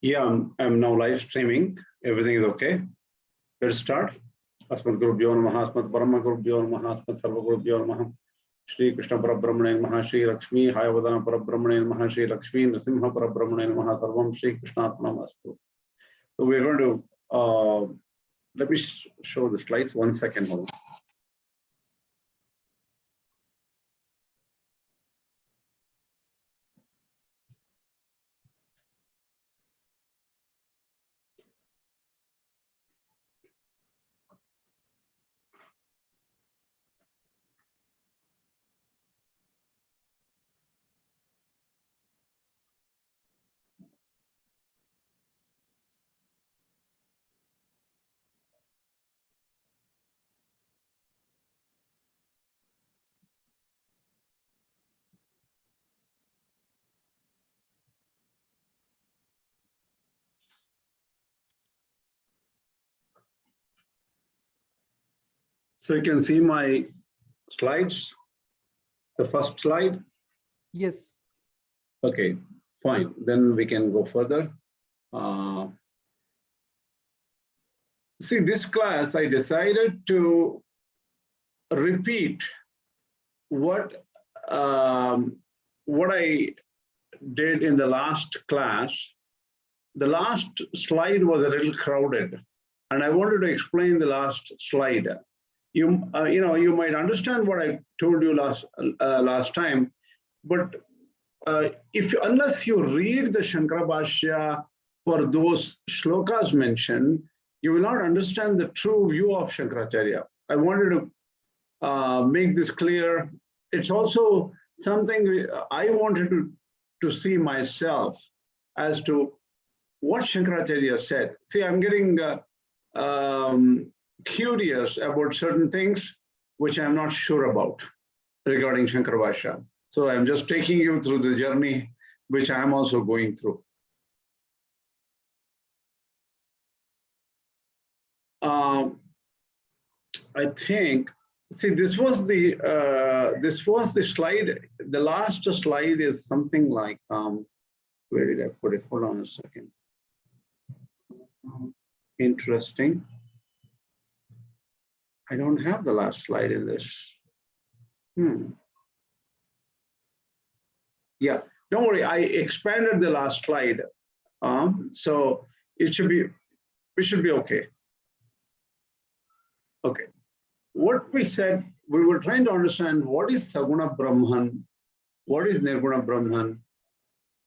Yeah, I'm now live streaming. Everything is okay. Let's start. Asmat Gurubhyo Namaha, Asmat Brahma Gurubhyo Namaha, Asmat Sarva Gurubhyo Namaha. Shri Krishna Parabrahmane Namaha, Shri Lakshmi Hayavadana Parabrahmane Namaha, Shri Lakshmi Nrsimha Parabrahmane Namaha, Sarvam Shri Krishna Atmamastu. So we're going to, let me show the slides. 1 second. Hold on. So you can see my slides, the first slide. Yes. Okay, fine. Then we can go further. See, this class, I decided to repeat what I did in the last class. The last slide was a little crowded, and I wanted to explain the last slide. You might understand what I told you last time, but unless you read the Shankara Bhashya for those shlokas mentioned, you will not understand the true view of Shankaracharya. I wanted to make this clear. It's also something I wanted to see myself as to what Shankaracharya said. See, I'm getting curious about certain things which I'm not sure about regarding Shankara Bhashya. So I'm just taking you through the journey which I'm also going through. I think, see, this was the slide. The last slide is something like, where did I put it? Hold on a second. Interesting. I don't have the last slide in this. Yeah, don't worry. I expanded the last slide, so we should be okay. Okay. What we said, we were trying to understand what is Saguna Brahman, what is Nirguna Brahman,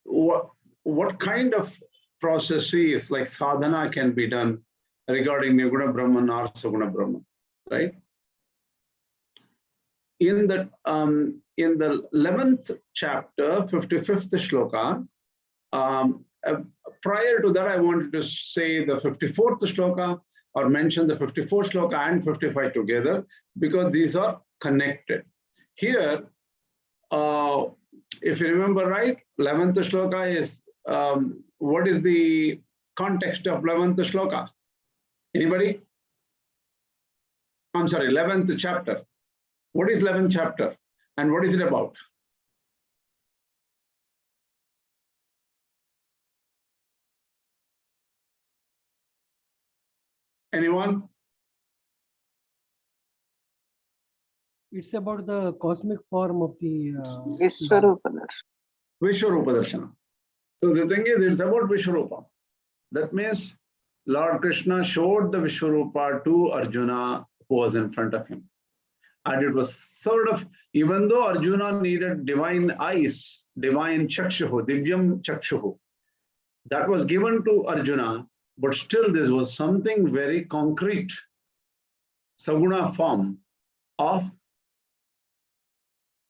what kind of processes like sadhana can be done regarding Nirguna Brahman or Saguna Brahman, right? In the 11th chapter, 55th shloka, prior to that, I wanted to say the 54th shloka or mention the 54th shloka and 55 together because these are connected. Here, if you remember right, 11th shloka is, what is the context of 11th shloka? Anybody? I'm sorry, 11th chapter. What is 11th chapter and what is it about? Anyone? It's about the cosmic form of the Vishwaroopa. Vishwaroopa Darshana. So the thing is, it's about Vishwaroopa. That means Lord Krishna showed the Vishwaroopa to Arjuna who was in front of him. And it was sort of, even though Arjuna needed divine eyes, divine chakshuhu, divyam chakshuhu, that was given to Arjuna, but still this was something very concrete, Saguna form of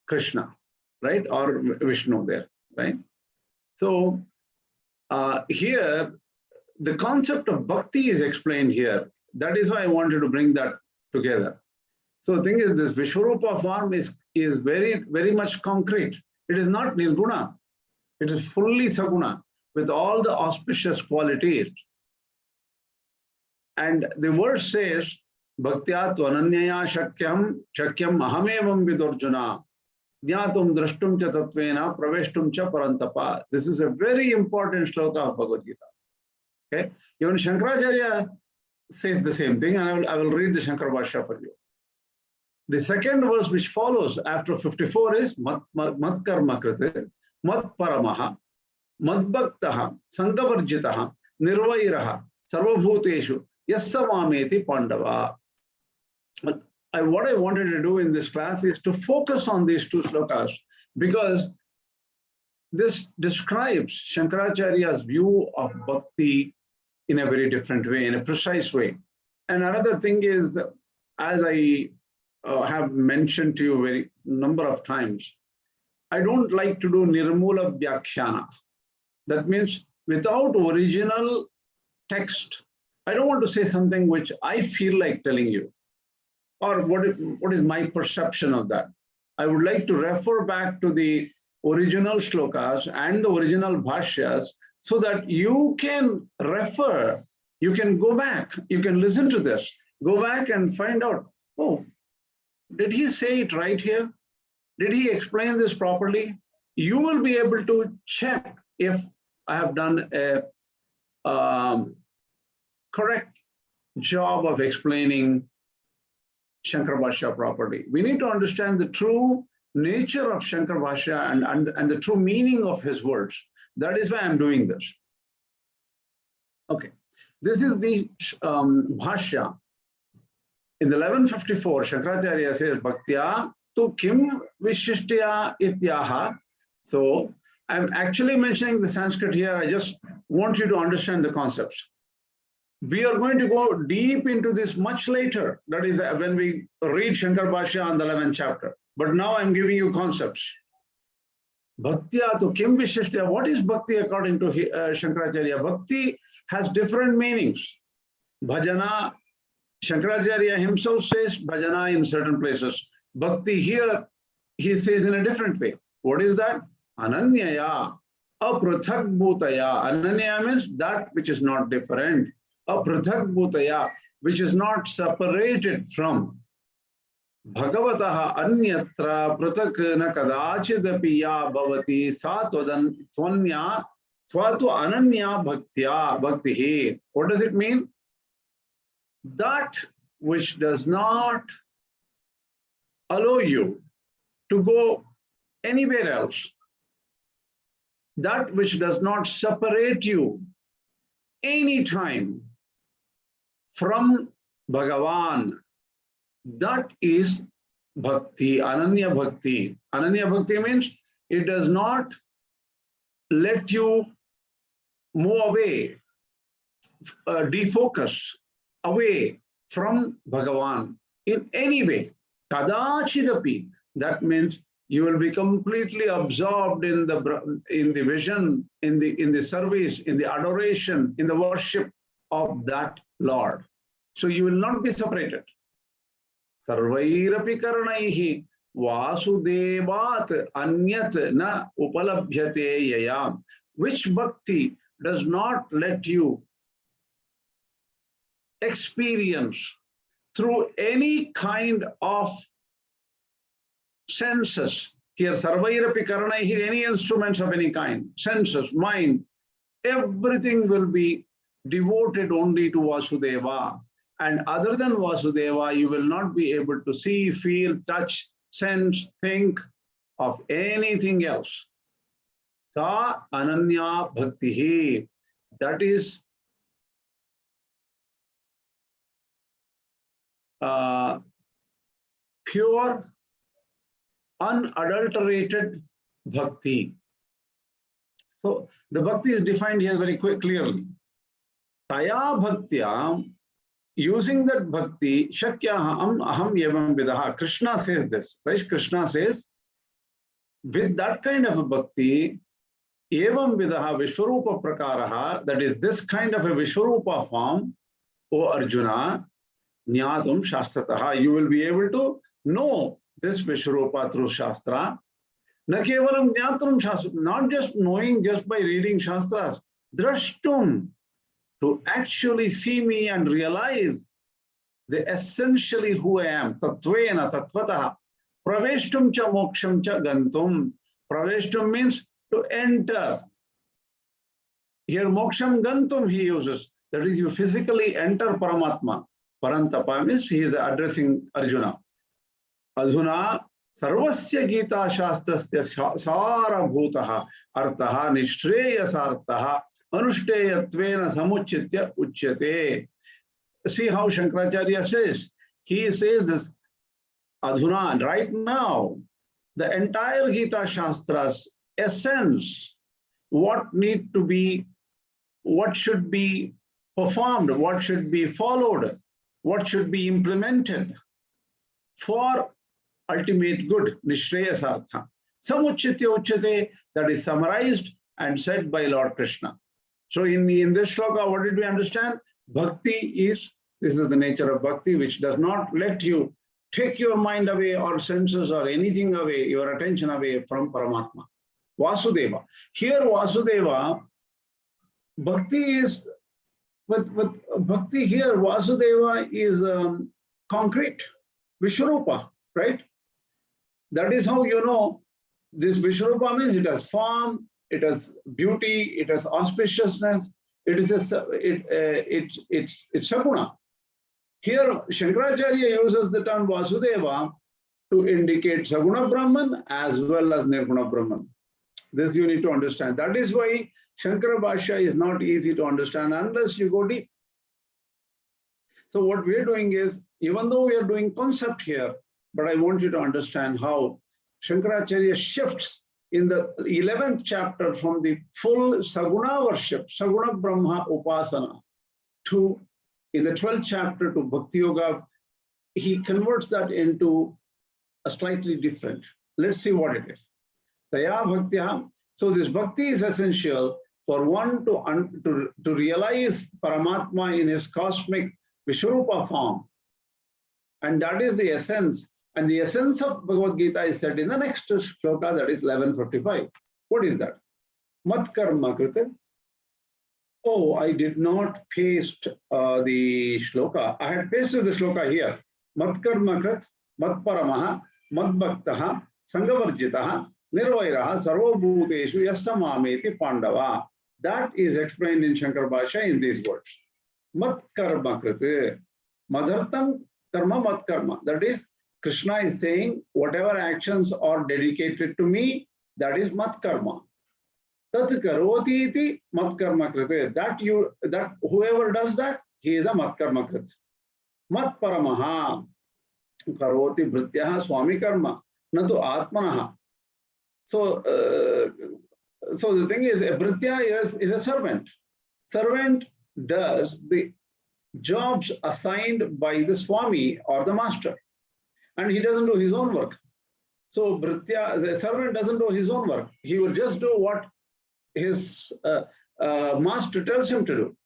Krishna, right? Or Vishnu there, right? So here, the concept of Bhakti is explained here. That is why I wanted to bring that together. So the thing is, this Vishwaroopa form is very, very much concrete. It is not Nirguna. It is fully Saguna with all the auspicious qualities. And the verse says, Bhaktya tvananyaya shakyam ahamevam vidurjuna jnatum drashtum cha tatvena praveshtum cha parantapa. This is a very important shloka of Bhagavad Gita. Okay, even Shankaracharya says the same thing, and I will read the Shankara Bhashya for you. The second verse which follows after 54 is Mat Karma Krite, Mat Paramaha, Mat Bhaktaha, Sankavarjitaha, Nirvairaha, Sarvabhuteshu, Yassamameti Pandava. What I wanted to do in this class is to focus on these two slokas, because this describes Shankaracharya's view of bhakti in a very different way, in a precise way. And another thing is, as I have mentioned to you very number of times, I don't like to do nirmula vyakhyana. That means without original text. I don't want to say something which I feel like telling you, or what is my perception of that. I would like to refer back to the original shlokas and the original bhashyas, so that you can refer, you can go back, you can listen to this, go back and find out, oh, did he say it right here? Did he explain this properly? You will be able to check if I have done a correct job of explaining Shankara Bhashya properly. We need to understand the true nature of Shankara Bhashya and the true meaning of his words. That is why I'm doing this. Okay, this is the Bhashya. In the 1154, Shankaracharya says, Bhaktya tu kim vishishtya ityaha. So I'm actually mentioning the Sanskrit here. I just want you to understand the concepts. We are going to go deep into this much later. That is when we read Shankara Bhashya on the 11th chapter. But now I'm giving you concepts. Bhaktya tu kim vishishtya. What is bhakti according to Shankaracharya? Bhakti has different meanings. Bhajana, Shankaracharya himself says bhajana in certain places. Bhakti here, he says in a different way. What is that? Ananyaya, aprathak bhutaya. Ananya means that which is not different. Aprathak bhutaya, which is not separated from. Bhagavataha anyatra pratak na kadachidapi ya bhavati sa tvanya tvatu ananya bhaktya bhaktihi. What does it mean? That which does not allow you to go anywhere else, that which does not separate you anytime from Bhagavan, that is bhakti, ananya bhakti. Ananya bhakti means it does not let you move away, defocus away from Bhagavan in any way. Kadachidapi, that means you will be completely absorbed in the vision, in the service, in the adoration, in the worship of that Lord. So you will not be separated. Sarvairapi karanaihi Vasudevat anyat na upalabhyate yayam. Which bhakti does not let you experience through any kind of senses. Here, sarvairapi karanaihi, any instruments of any kind, senses, mind, everything will be devoted only to Vasudeva. And other than Vasudeva, you will not be able to see, feel, touch, sense, think of anything else. Sa ananya bhaktihi. That is pure, unadulterated bhakti. So the bhakti is defined here very clearly. Taya bhaktya, using that bhakti, shakyaham aham evam vidaha. Krishna says this, right? Krishna says, with that kind of a bhakti, evam vidaha Vishwaroopa prakaraha, that is this kind of a Vishwaroopa form, O Arjuna, Nyatum Shastrataha, you will be able to know this Vishwaroopa through Shastra. Na kevalam Nyatum Shastra, not just knowing just by reading Shastras, drashtum, to actually see me and realize the essentially who I am, tattvena tattvataha, praveshtum cha moksham cha gantum. Praveshtum means to enter. Here moksham gantum he uses. That is, you physically enter Paramatma. Parantapa means he is addressing Arjuna. Adhuna sarvasya Gita shastrasya sarabhutaha artaha nishreyasartaha anushtayatvena samuchitya uchyate. See how Shankaracharya says. He says this, Adhuna, right now, the entire Gita Shastra's essence, what need to be, what should be performed, what should be followed, what should be implemented for ultimate good, Nishreyasartha. Samuchitya uchyate, that is summarized and said by Lord Krishna. So in this shloka, what did we understand? Bhakti is, this is the nature of bhakti, which does not let you take your mind away or senses or anything away, your attention away from Paramatma. Vasudeva. Here Vasudeva, bhakti is, with bhakti here, Vasudeva is concrete, Vishwaroopa, right? That is how you know this Vishwaroopa means it has form, it has beauty, it has auspiciousness, it is it's Saguna. Here Shankaracharya uses the term Vasudeva to indicate Saguna Brahman as well as Nirguna Brahman. This you need to understand. That is why Shankara Bhashya is not easy to understand unless you go deep. So what we are doing is, even though we are doing concept here, but I want you to understand how Shankaracharya shifts in the 11th chapter from the full Saguna worship, Saguna Brahma Upasana, to in the 12th chapter to Bhakti Yoga. He converts that into a slightly different. Let's see what it is. Taya Bhaktya. So this bhakti is essential for one to realize Paramatma in his cosmic Vishwaroopa form. And that is the essence. And the essence of Bhagavad Gita is said in the next shloka, that is 1155. What is that? Mat karma krita. Oh, I did not paste the shloka. I had pasted the shloka here. Mat karma krit, mat paramaha, mat bhaktaha, sangavarjitaha, nirvairaha, sarvabhuteshu yasamameti pandava. That is explained in Shankara Bhashya in these words. Mat karma krita. Madhartam karma mat karma. That is, Krishna is saying, whatever actions are dedicated to me, that is mat karma. Tat karoti iti mat karma krite. That whoever does that, he is a mat karma krite. Mat paramaha karoti bhrityaha swami karma natu atmanaha. So the thing is, a bhritya is a servant. Servant does the jobs assigned by the swami or the master, and he doesn't do his own work. So bhritya, the servant doesn't do his own work. He will just do what his master tells him to do.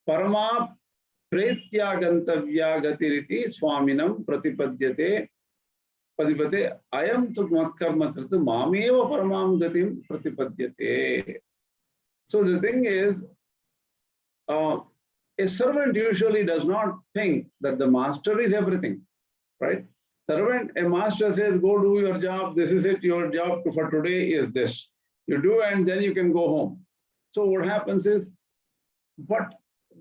Parama pretya gantavya gatiriti swaminam pratipadyate padipate ayam tu matkarma krita mameva paramam gatim pratipadyate. So the thing is, a servant usually does not think that the master is everything, right? Servant, a master says, go do your job. This is it. Your job for today is this. You do, and then you can go home. So what happens is, but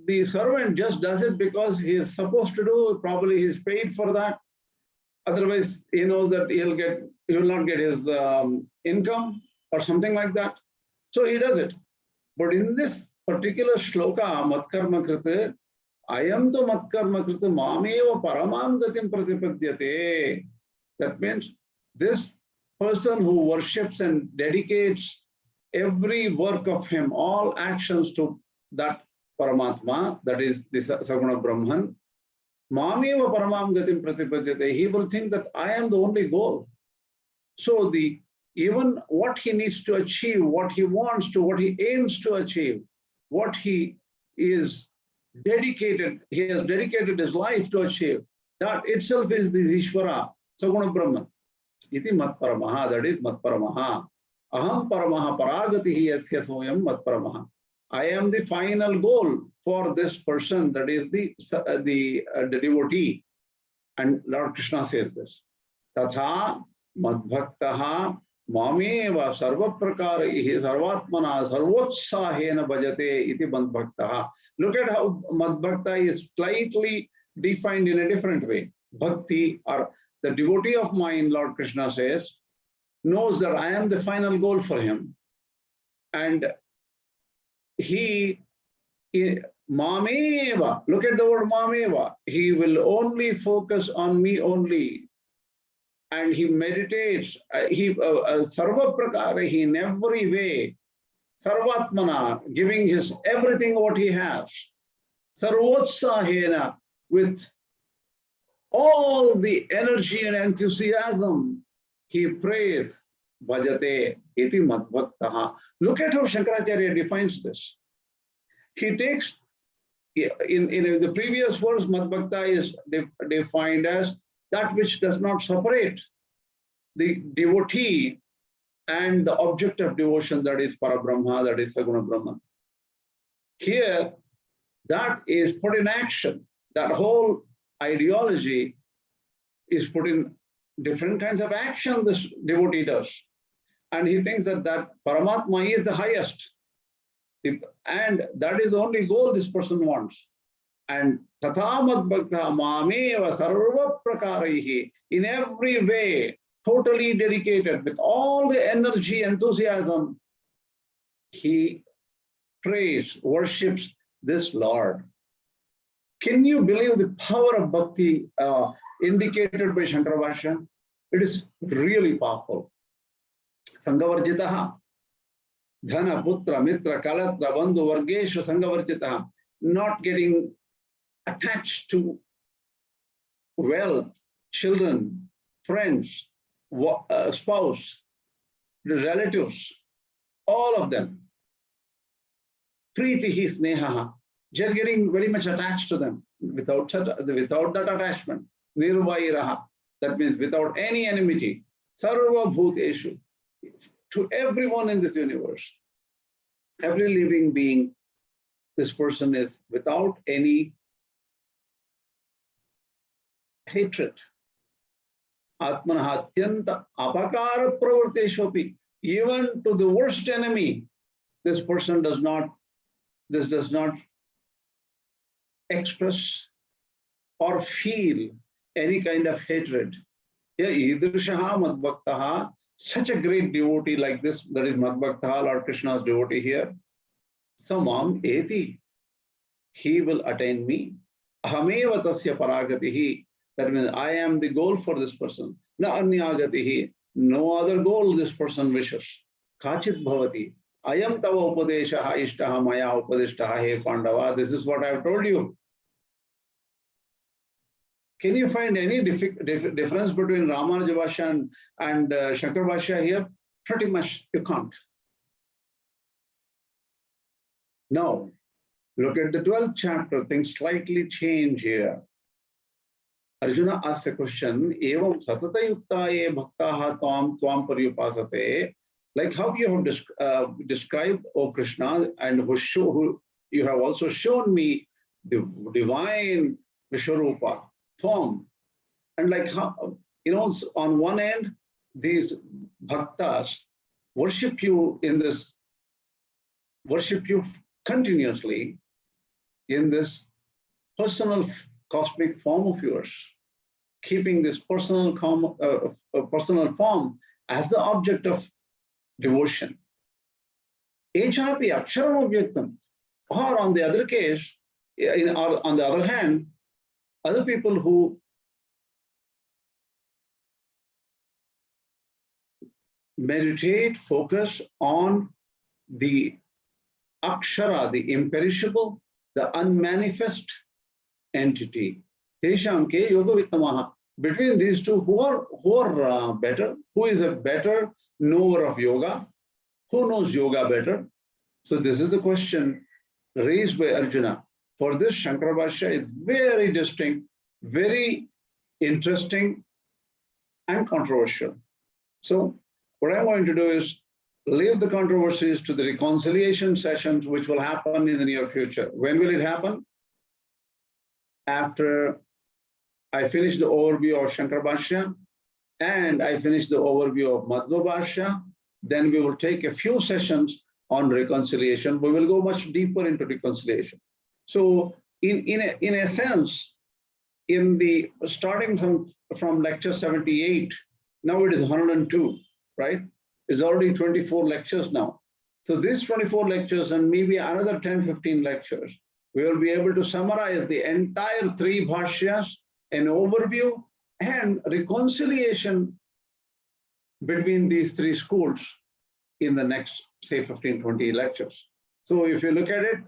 the servant just does it because he is supposed to do. Probably he's paid for that. Otherwise, he knows that he will not get his income or something like that. So he does it. But in this particular shloka, matkarma krite, ayam to matkarma krite mameva paramam gatim pratipadyate. That means this person who worships and dedicates every work of him, all actions to that Paramatma, that is the Saguna Brahman, mameva paramam gatim pratipadyate, he will think that I am the only goal. So even what he needs to achieve, what he wants to, what he aims to achieve, what he is dedicated, he has dedicated his life to achieve, that itself is this Ishvara, Saguna Brahman. Iti mat paramaha, that is mat paramaha. Aham paramaha paragatihi yasya soyam mat paramaha. I am the final goal for this person, that is the devotee. And Lord Krishna says this. Tatha madbhaktaha Mameva sarva prakaraihi sarvatmana sarvotsahena bhajate iti madbhaktaha. Look at how madbhakta is slightly defined in a different way. Bhakti, or the devotee of mine, Lord Krishna says, knows that I am the final goal for him. And he, Mameva, look at the word Mameva, he will only focus on me only. And he meditates, sarva prakara, he in every way, sarvatmana, giving his everything what he has, sarvotsahena, with all the energy and enthusiasm, he prays, bhajate iti madbhaktaha. Look at how Shankaracharya defines this. He takes, in the previous verse, madbhakta is defined as that which does not separate the devotee and the object of devotion, that is Parabrahma, that is Saguna Brahman. Here, that is put in action. That whole ideology is put in different kinds of action this devotee does. And he thinks that Paramatma is the highest. And that is the only goal this person wants. And tatha madbhakta mameva sarva prakaraihi, in every way, totally dedicated, with all the energy, enthusiasm, he prays, worships this Lord. Can you believe the power of bhakti indicated by Shankaracharya? It is really powerful. Sangavarjitaha, dhana, putra, mitra, kalatra, bandhu, vargesha, sangavarjitaha, not getting attached to wealth, children, friends, spouse, relatives, all of them. Pritihi snehaha, just getting very much attached to them without that attachment. Nirvairaha, that means without any enmity. Sarva bhuteshu, to everyone in this universe, every living being, this person is without any hatred. Atmanaha atyanta apakara pravarteshopi, even to the worst enemy, this person does not express or feel any kind of hatred. Idrishaha madbhaktaha, such a great devotee like this, that is madbhaktaha, Lord Krishna's devotee here. Samam eti, he will attain me. Ahameva tasya paragatihi, that means I am the goal for this person. Na anyagatihi, no other goal this person wishes. Kachit bhavati, ayam tava upadeshaha ishtaha maya upadishtaha he Pandava. This is what I have told you. Can you find any difference between Ramanuja.org and Shankaracharya here? Pretty much you can't. Now, look at the 12th chapter, things slightly change here. Arjuna asks a question, evam satatayuktaye bhaktaha tvam paryupasate, like how you have described, O Krishna, and who you have also shown me the divine Vishwaroopa form. And like how, on one end, these bhaktas worship you continuously in this personal cosmic form of yours, keeping this personal form as the object of devotion. Echapi aksharam objektam. Or on the other case, on the other hand, other people who meditate, focus on the Akshara, the imperishable, the unmanifest entity. Tesham ke yoga vittamaha. Between these two, who are better? Who is a better knower of yoga? Who knows yoga better? So this is the question raised by Arjuna. For this, Shankaracharya is very distinct, very interesting, and controversial. So what I'm going to do is leave the controversies to the reconciliation sessions, which will happen in the near future. When will it happen? After I finish the overview of Shankaracharya and I finish the overview of Madhva Bhashya, then we will take a few sessions on reconciliation. We will go much deeper into reconciliation. So in a sense, in the starting from lecture 78, now it is 102, right? It's already 24 lectures now. So these 24 lectures and maybe another 10, 15 lectures, we will be able to summarize the entire 3 Bhashyas, an overview and reconciliation between these 3 schools in the next, say, 15, 20 lectures. So if you look at it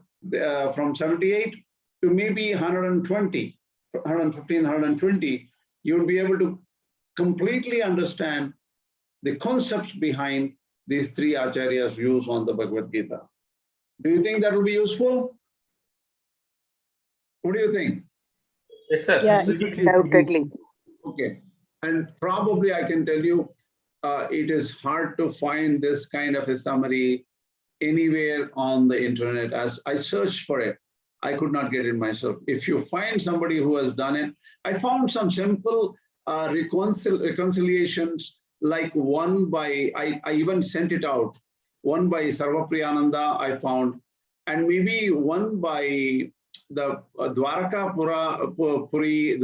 from 78 to maybe 120, 115, 120, you'll be able to completely understand the concepts behind these 3 Acharyas' views on the Bhagavad Gita. Do you think that will be useful? What do you think? Yes, sir. Yeah, undoubtedly. Okay. And probably I can tell you, it is hard to find this kind of a summary anywhere on the internet. As I searched for it, I could not get it myself. If you find somebody who has done it, I found some simple reconciliations, like one by, I even sent it out, one by Sarvapriyananda I found, and maybe one by the Dwaraka Puri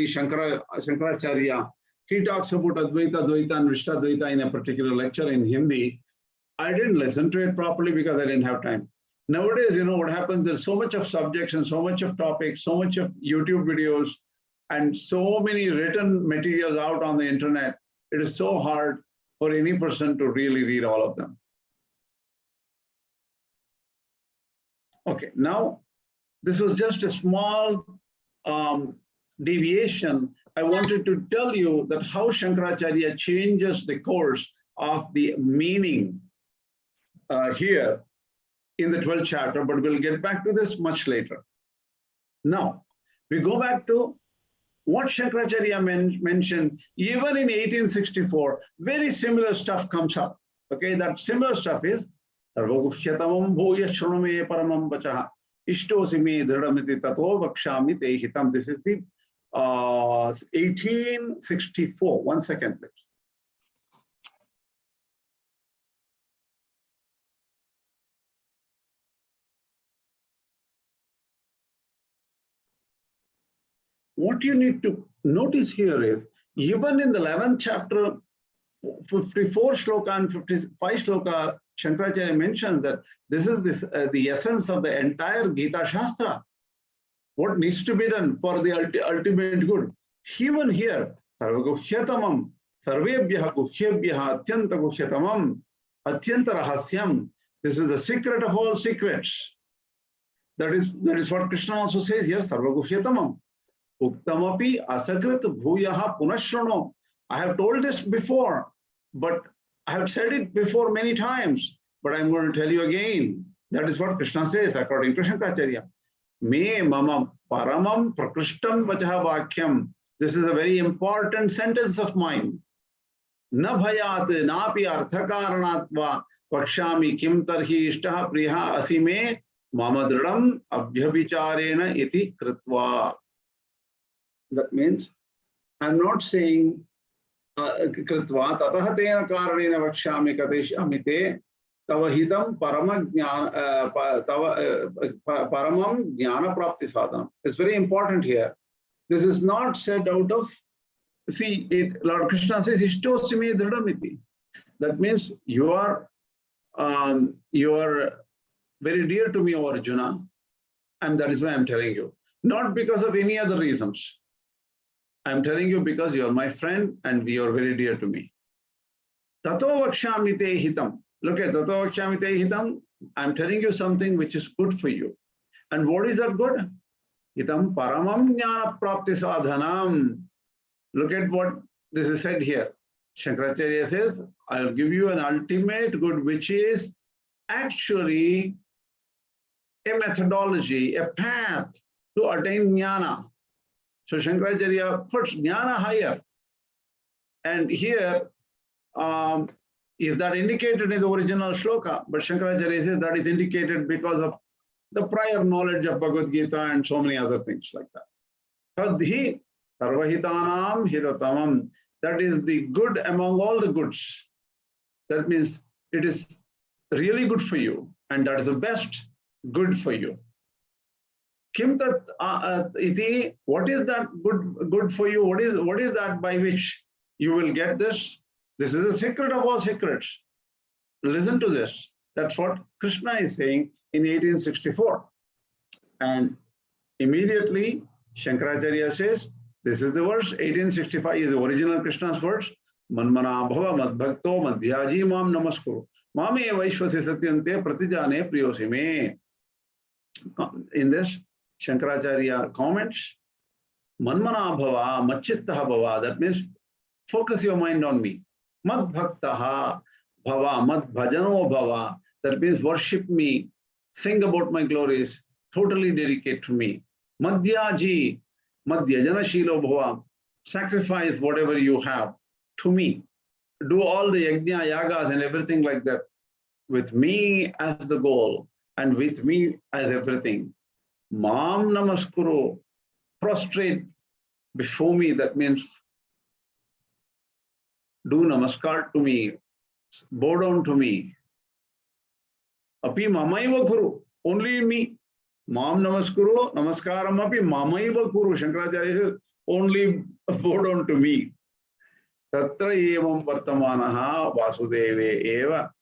Shankaracharya. He talks about Advaita, Dvaita and Vishtadvaita in a particular lecture in Hindi. I didn't listen to it properly because I didn't have time. Nowadays, you know what happens, there's so much of subjects and so much of topics, so much of YouTube videos, and so many written materials out on the internet. It is so hard for any person to really read all of them. Okay, now this was just a small deviation. I wanted to tell you that how Shankaracharya changes the course of the meaning here in the 12th chapter, but we'll get back to this much later. Now, we go back to what Shankaracharya mentioned. Even in 1864, very similar stuff comes up. Okay, that similar stuff is Sarvaguhyatamam bhuya shrunume paramam vachaha ishtosi me dhridamiti tato vakshami te hitam. This is the 1864. 1 second, please. What you need to notice here is, even in the 11th chapter, 54 shloka and 55 shloka, Shankaracharya mentions that this is the essence of the entire Gita Shastra. What needs to be done for the ultimate good. Even here, Sarvaguhyatamam, Sarvebhyaha Guhyebhyaha Atyanta Guhyatamam, Atyanta Rahasyam. This is the secret of all secrets. That is what Krishna also says here, Sarvaguhyatamam. Uktamapi asakrit bhuyaha punashrono. I have told this before, but I have said it before many times, but I'm going to tell you again. That is what Krishna says according to Shankaracharya. Me mama paramam prakrishtam vachaha vakyam. This is a very important sentence of mine. Na bhayat napi arthakaranatva vakshami kim tarhi ishtaha priha asime mama dridam abhyabhicharena iti kritva. That means, I'm not saying kritva tatah tena karanena vakshami kateshyami te tavahitam paramam jnana prapti sadhanam. It's very important here. This is not said out of, see, Lord Krishna says, Ishtosime dridamiti. That means you are very dear to me, O Arjuna, and that is why I'm telling you. Not because of any other reasons. I'm telling you because you are my friend and you are very dear to me. Tato vakshami te hitam. Look at tato vakshami te hitam. I'm telling you something which is good for you. And what is that good? Hitam paramam jnana prapti sadhanam. Look at what this is said here. Shankaracharya says, I'll give you an ultimate good, which is actually a methodology, a path to attain jnana. So Shankaracharya puts jnana higher. And here, is that indicated in the original shloka? But Shankaracharya says that is indicated because of the prior knowledge of Bhagavad Gita and so many other things like that. Tadhi sarvahitanam hitatamam. That is the good among all the goods. that means it is really good for you, and that is the best good for you. Kim tat iti, what is that good for you? What is that by which you will get this? This is the secret of all secrets. Listen to this. That's what Krishna is saying in 1864. And immediately Shankaracharya says, this is the verse, 1865 is the original Krishna's verse. Manmana bhava madbhakto madhyaji mam namaskuru. Mame vaishvasi satyante pratijane priyosime. In this, Shankaracharya comments, Manmana bhava machittaha bhava. That means focus your mind on me. Madbhaktaha bhava madbhajano bhava. That means worship me, sing about my glories, totally dedicate to me. Madhyaji, madhyajana shilo bhava. Sacrifice whatever you have to me. Do all the yajna, yagas and everything like that with me as the goal and with me as everything. Mam namaskuru, prostrate before me. That means do namaskar to me, bow down to me. Api mamaiva kuru, only me. Mam namaskuru, namaskaram api mamaiva kuru. Shankaracharya says, only bow down to me. Tatra evam vartamanaha vasudeve eva.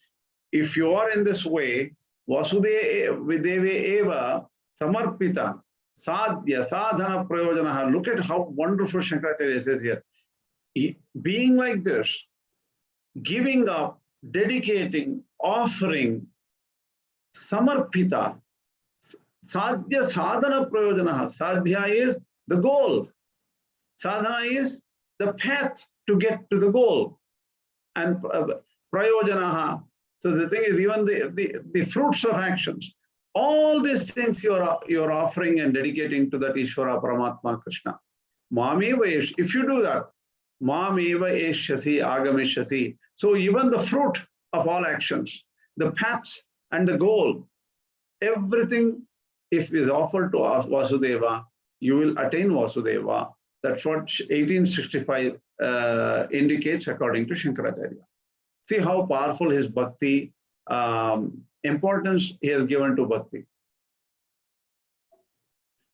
If you are in this way, vasudeve eva samarpita sadhya sadhana prayojanaha. Look at how wonderful Shankaracharya says here. Being like this, giving up, dedicating, offering, samarpita, sadhya sadhana prayojanaha. Sadhya is the goal. Sadhana is the path to get to the goal. And prayojanaha. So the thing is, even the fruits of actions, all these things you're offering and dedicating to that Ishvara Paramatma Krishna. Mameva esh, if you do that, Mameva eshyasi agamishyasi. So even the fruit of all actions, the paths and the goal, everything, if is offered to us, Vasudeva, you will attain Vasudeva. That's what 1865 indicates according to Shankaracharya. See how powerful his bhakti, importance he has given to bhakti.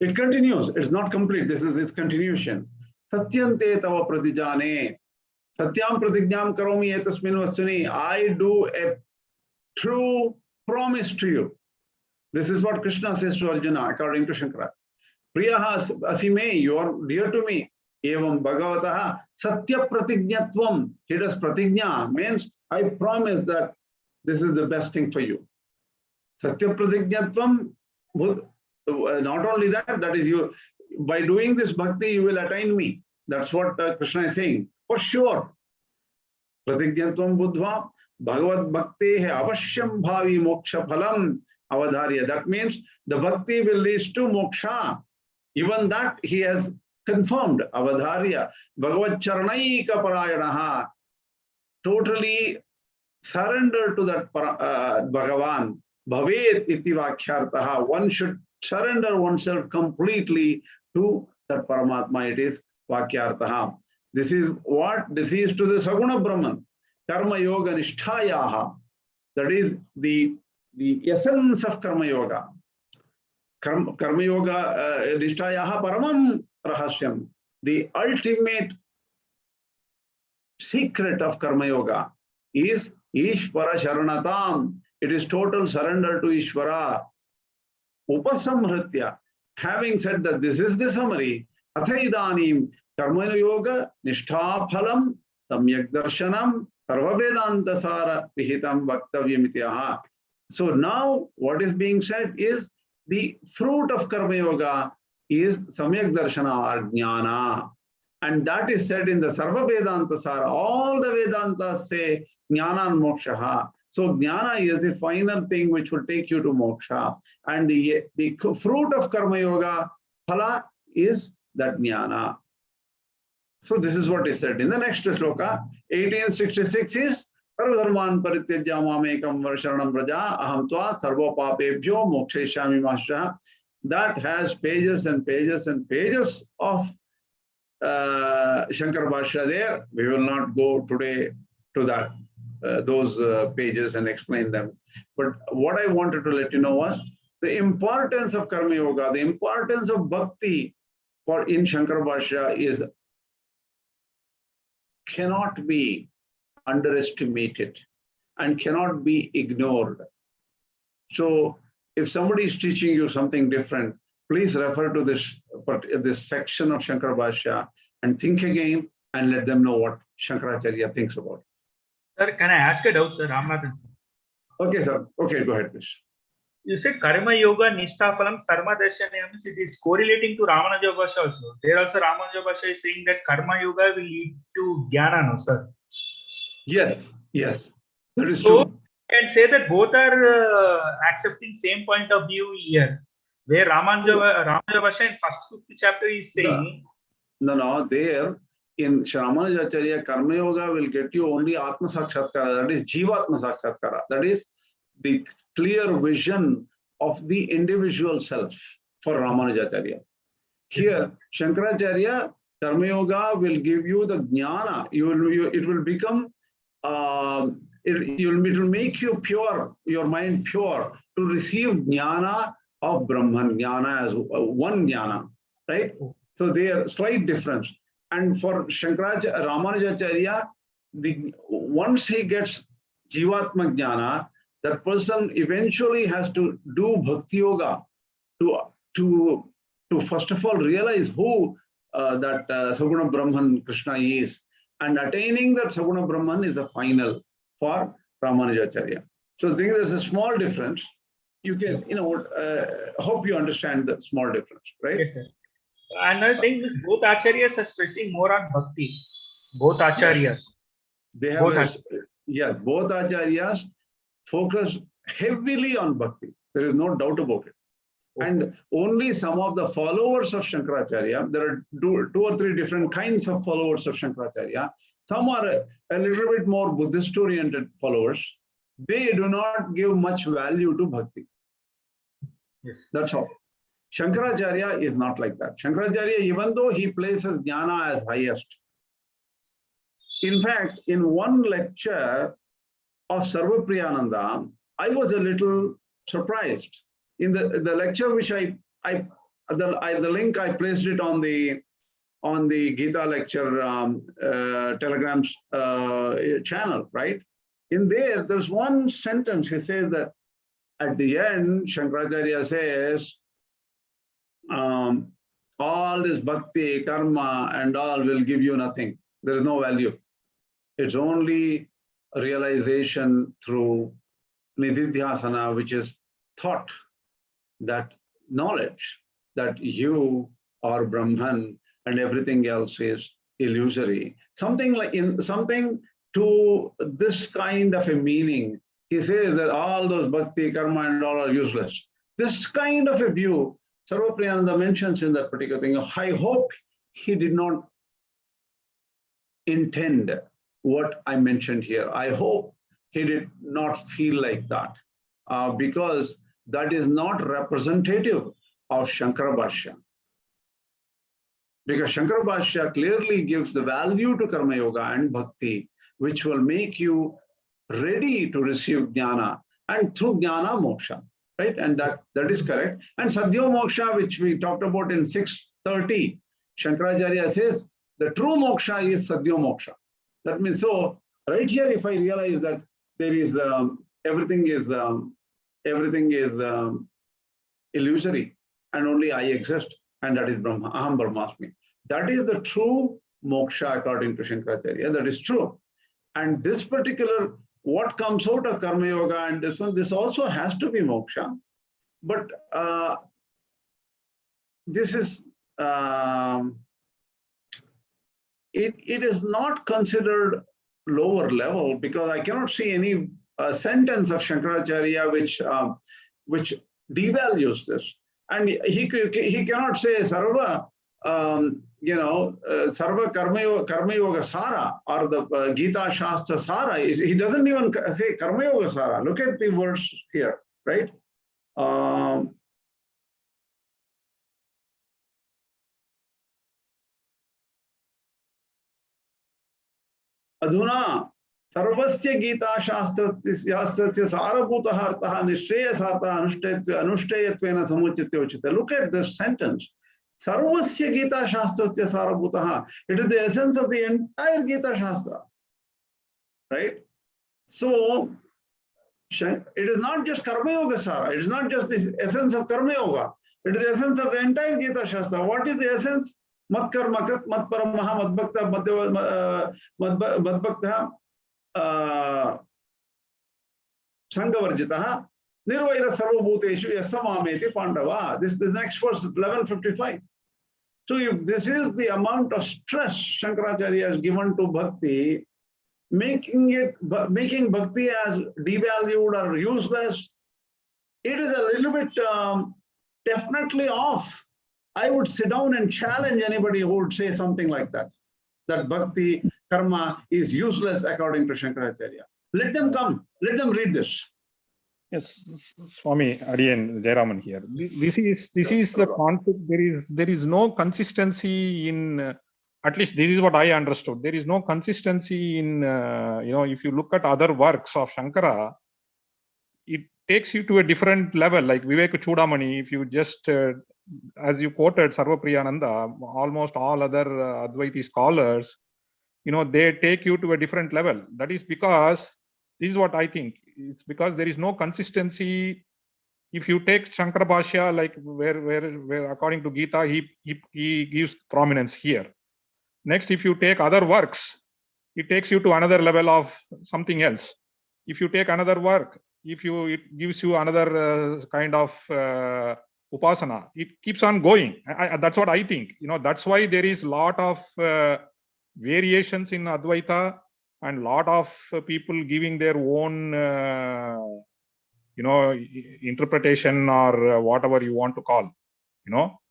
It continues, it's not complete, this is its continuation. Satyante tava pratijane, satyam pratignyam karomi etasmin vasuni. I do a true promise to you. This is what Krishna says to Arjuna according to Shankara. Priyaha asime, you are dear to me. Evam bhagavataha satya pratignatvam. He does pratignya, means I promise that this is the best thing for you. Satya pratignatvam, not only that, that is you, by doing this bhakti, you will attain me. That's what Krishna is saying. For sure. Pratignatvam buddhva bhagavad bhakti avashyam bhavi moksha phalam avadharya. That means the bhakti will lead to moksha. Even that he has confirmed. Avadharya. Bhagavad charanaika parayanaha. Totally surrender to that Bhagavan. Bhavet iti vakhyartaha. One should surrender oneself completely to that Paramatma. It is vakyartaha. This is what? This is to the Saguna Brahman. Karma yoga nishthayaha. That is the essence of Karma yoga. Karma yoga nishthayaha paramam rahasyam. The ultimate secret of Karma yoga is Ishvara Sharanatam. It is total surrender to Ishvara. Upasamhritya. Having said that, this is the summary. Athaidanim Karma yoga nishtha phalam samyak darshanam sarva vedanta sara vihitam vaktavyamitiyaha. So now what is being said is the fruit of Karma yoga is samyak darshana or jnana. And that is said in the Sarva Vedanta Sara. All the Vedantas say jnana and moksha. So jnana is the final thing which will take you to moksha. And the fruit of Karma yoga, phala, is that jnana. So this is what is said in the next sloka. 1866 is Sarvadharman Parityajya Mamekam Varsharanam Praja Aham Tva Sarva Papebhyo Moksheshami Masha. That has pages and pages and pages of Shankara Bhashya there. We will not go today to that. those pages and explain them. But what I wanted to let you know was the importance of Karma Yoga, the importance of Bhakti for in Shankara Bhashya is cannot be underestimated and cannot be ignored. So if somebody is teaching you something different, please refer to this section of Shankara Bhashya and think again and let them know what Shankaracharya thinks about it. Sir, can I ask a doubt, sir? Ramanathan, sir. Okay, sir. Okay, go ahead, please. You said Karma Yoga Nishthafalam Sarma Darshana, it is correlating to Ramanuja.org also. There also Ramanuja.org is saying that Karma Yoga will lead to Jnana, no, sir? Yes, yes, that is So, true. I can say that both are accepting same point of view here, where Ramanuja.org in first 5th chapter is saying. No, there in Ramanuja.org, Karma Yoga will get you only Atma Sakshatkara, that is Jivatma Sakshatkara, that is the clear vision of the individual self for Ramanuja.org. Here, Shankaracharya, Karma Yoga will give you the jnana. It will become, it will make you pure, your mind pure, to receive jnana of Brahman, jnana as one jnana, right? So they are slight difference. And for Ramanuja.org, once he gets Jivatma jnana, that person eventually has to do Bhakti Yoga to first of all realize who that Saguna Brahman Krishna is, and attaining that Saguna Brahman is the final for Ramanuja.org. So I think there's a small difference. You can, hope you understand the small difference, right? Yes, sir. Another thing is both Acharyas are stressing more on Bhakti. Both Acharyas. They have, yes, both Acharyas focus heavily on Bhakti. There is no doubt about it. Okay. And only some of the followers of Shankaracharya, there are two or three different kinds of followers of Shankaracharya. Some are a little bit more Buddhist-oriented followers. They do not give much value to Bhakti. Yes. That's all. Shankaracharya is not like that. Shankaracharya, even though he places jnana as highest, in fact, in one lecture of Sarvapriyananda, I was a little surprised. In the lecture which the link I placed it on the Gita lecture Telegrams channel, right? In there's one sentence. He says that at the end, Shankaracharya says, all this bhakti, karma, and all will give you nothing. There is no value. It's only realization through nididhyasana, which is thought, that knowledge that you are Brahman and everything else is illusory. Something to this kind of a meaning. He says that all those bhakti, karma, and all are useless. This kind of a view, Sarvapriyananda mentions in that particular thing. I hope he did not intend what I mentioned here. I hope he did not feel like that, because that is not representative of Shankara Bhashya. Because Shankara Bhashya clearly gives the value to Karma Yoga and Bhakti, which will make you ready to receive Jnana, and through Jnana Moksha, right? And that is correct. And Sadhya Moksha, which we talked about in 630, Shankaracharya says, the true Moksha is Sadhya Moksha. That means, so right here, if I realize that there is, everything is illusory, and only I exist, and that is Brahma, Aham Brahmasmi. That is the true moksha according to Shankaracharya. That is true. And this particular, what comes out of Karma Yoga and this one, this also has to be moksha. But this is, it is not considered lower level, because I cannot see any sentence of Shankaracharya which devalues this. And he cannot say Sarva, Sarva Karma Yoga Sara, or the Gita Shastra Sara. He doesn't even say Karma Yoga Sara. Look at the words here, right? Adhuna Sarvasya Gita Shastrasya Sarabhutah Arthaha Nishreyasartha Anushtayatvena Samuchitya Uchita. Look at this sentence. Sarvasya Gita Shastrasya Sarabhutah. It is the essence of the entire Gita Shastra. Right? So, it is not just Karma Yoga Sara. It is not just the essence of Karma Yoga. It is the essence of the entire Gita Shastra. What is the essence? Mat Karma Krit, Mat Paramaha, Mat Bhakta, Mat Bhakta, Sangavarjitaha, Nirvaira Sarvabhuteshu Yasamameti Pandava. This is the next verse, 1155. So, if this is the amount of stress Shankaracharya has given to Bhakti, making Bhakti as devalued or useless, it is a little bit definitely off. I would sit down and challenge anybody who would say something like that Bhakti karma is useless according to Shankaracharya. Let them come, let them read this. Yes, Swami Adiyan Jayaraman here. This is the conflict. There is no consistency in. At least this is what I understood. There is no consistency in. If you look at other works of Shankara, it takes you to a different level. Like Vivek Chudamani, if you just, as you quoted Sarvapriyananda, almost all other Advaiti scholars, they take you to a different level. That is because, this is what I think, it's because there is no consistency. If you take Shankara Bhashya, like where according to Gita, he gives prominence here. Next, if you take other works, it takes you to another level of something else. If you take another work, it gives you another kind of upasana. It keeps on going. That's what I think. That's why there is a lot of variations in Advaita and lot of people giving their own, interpretation or whatever you want to call.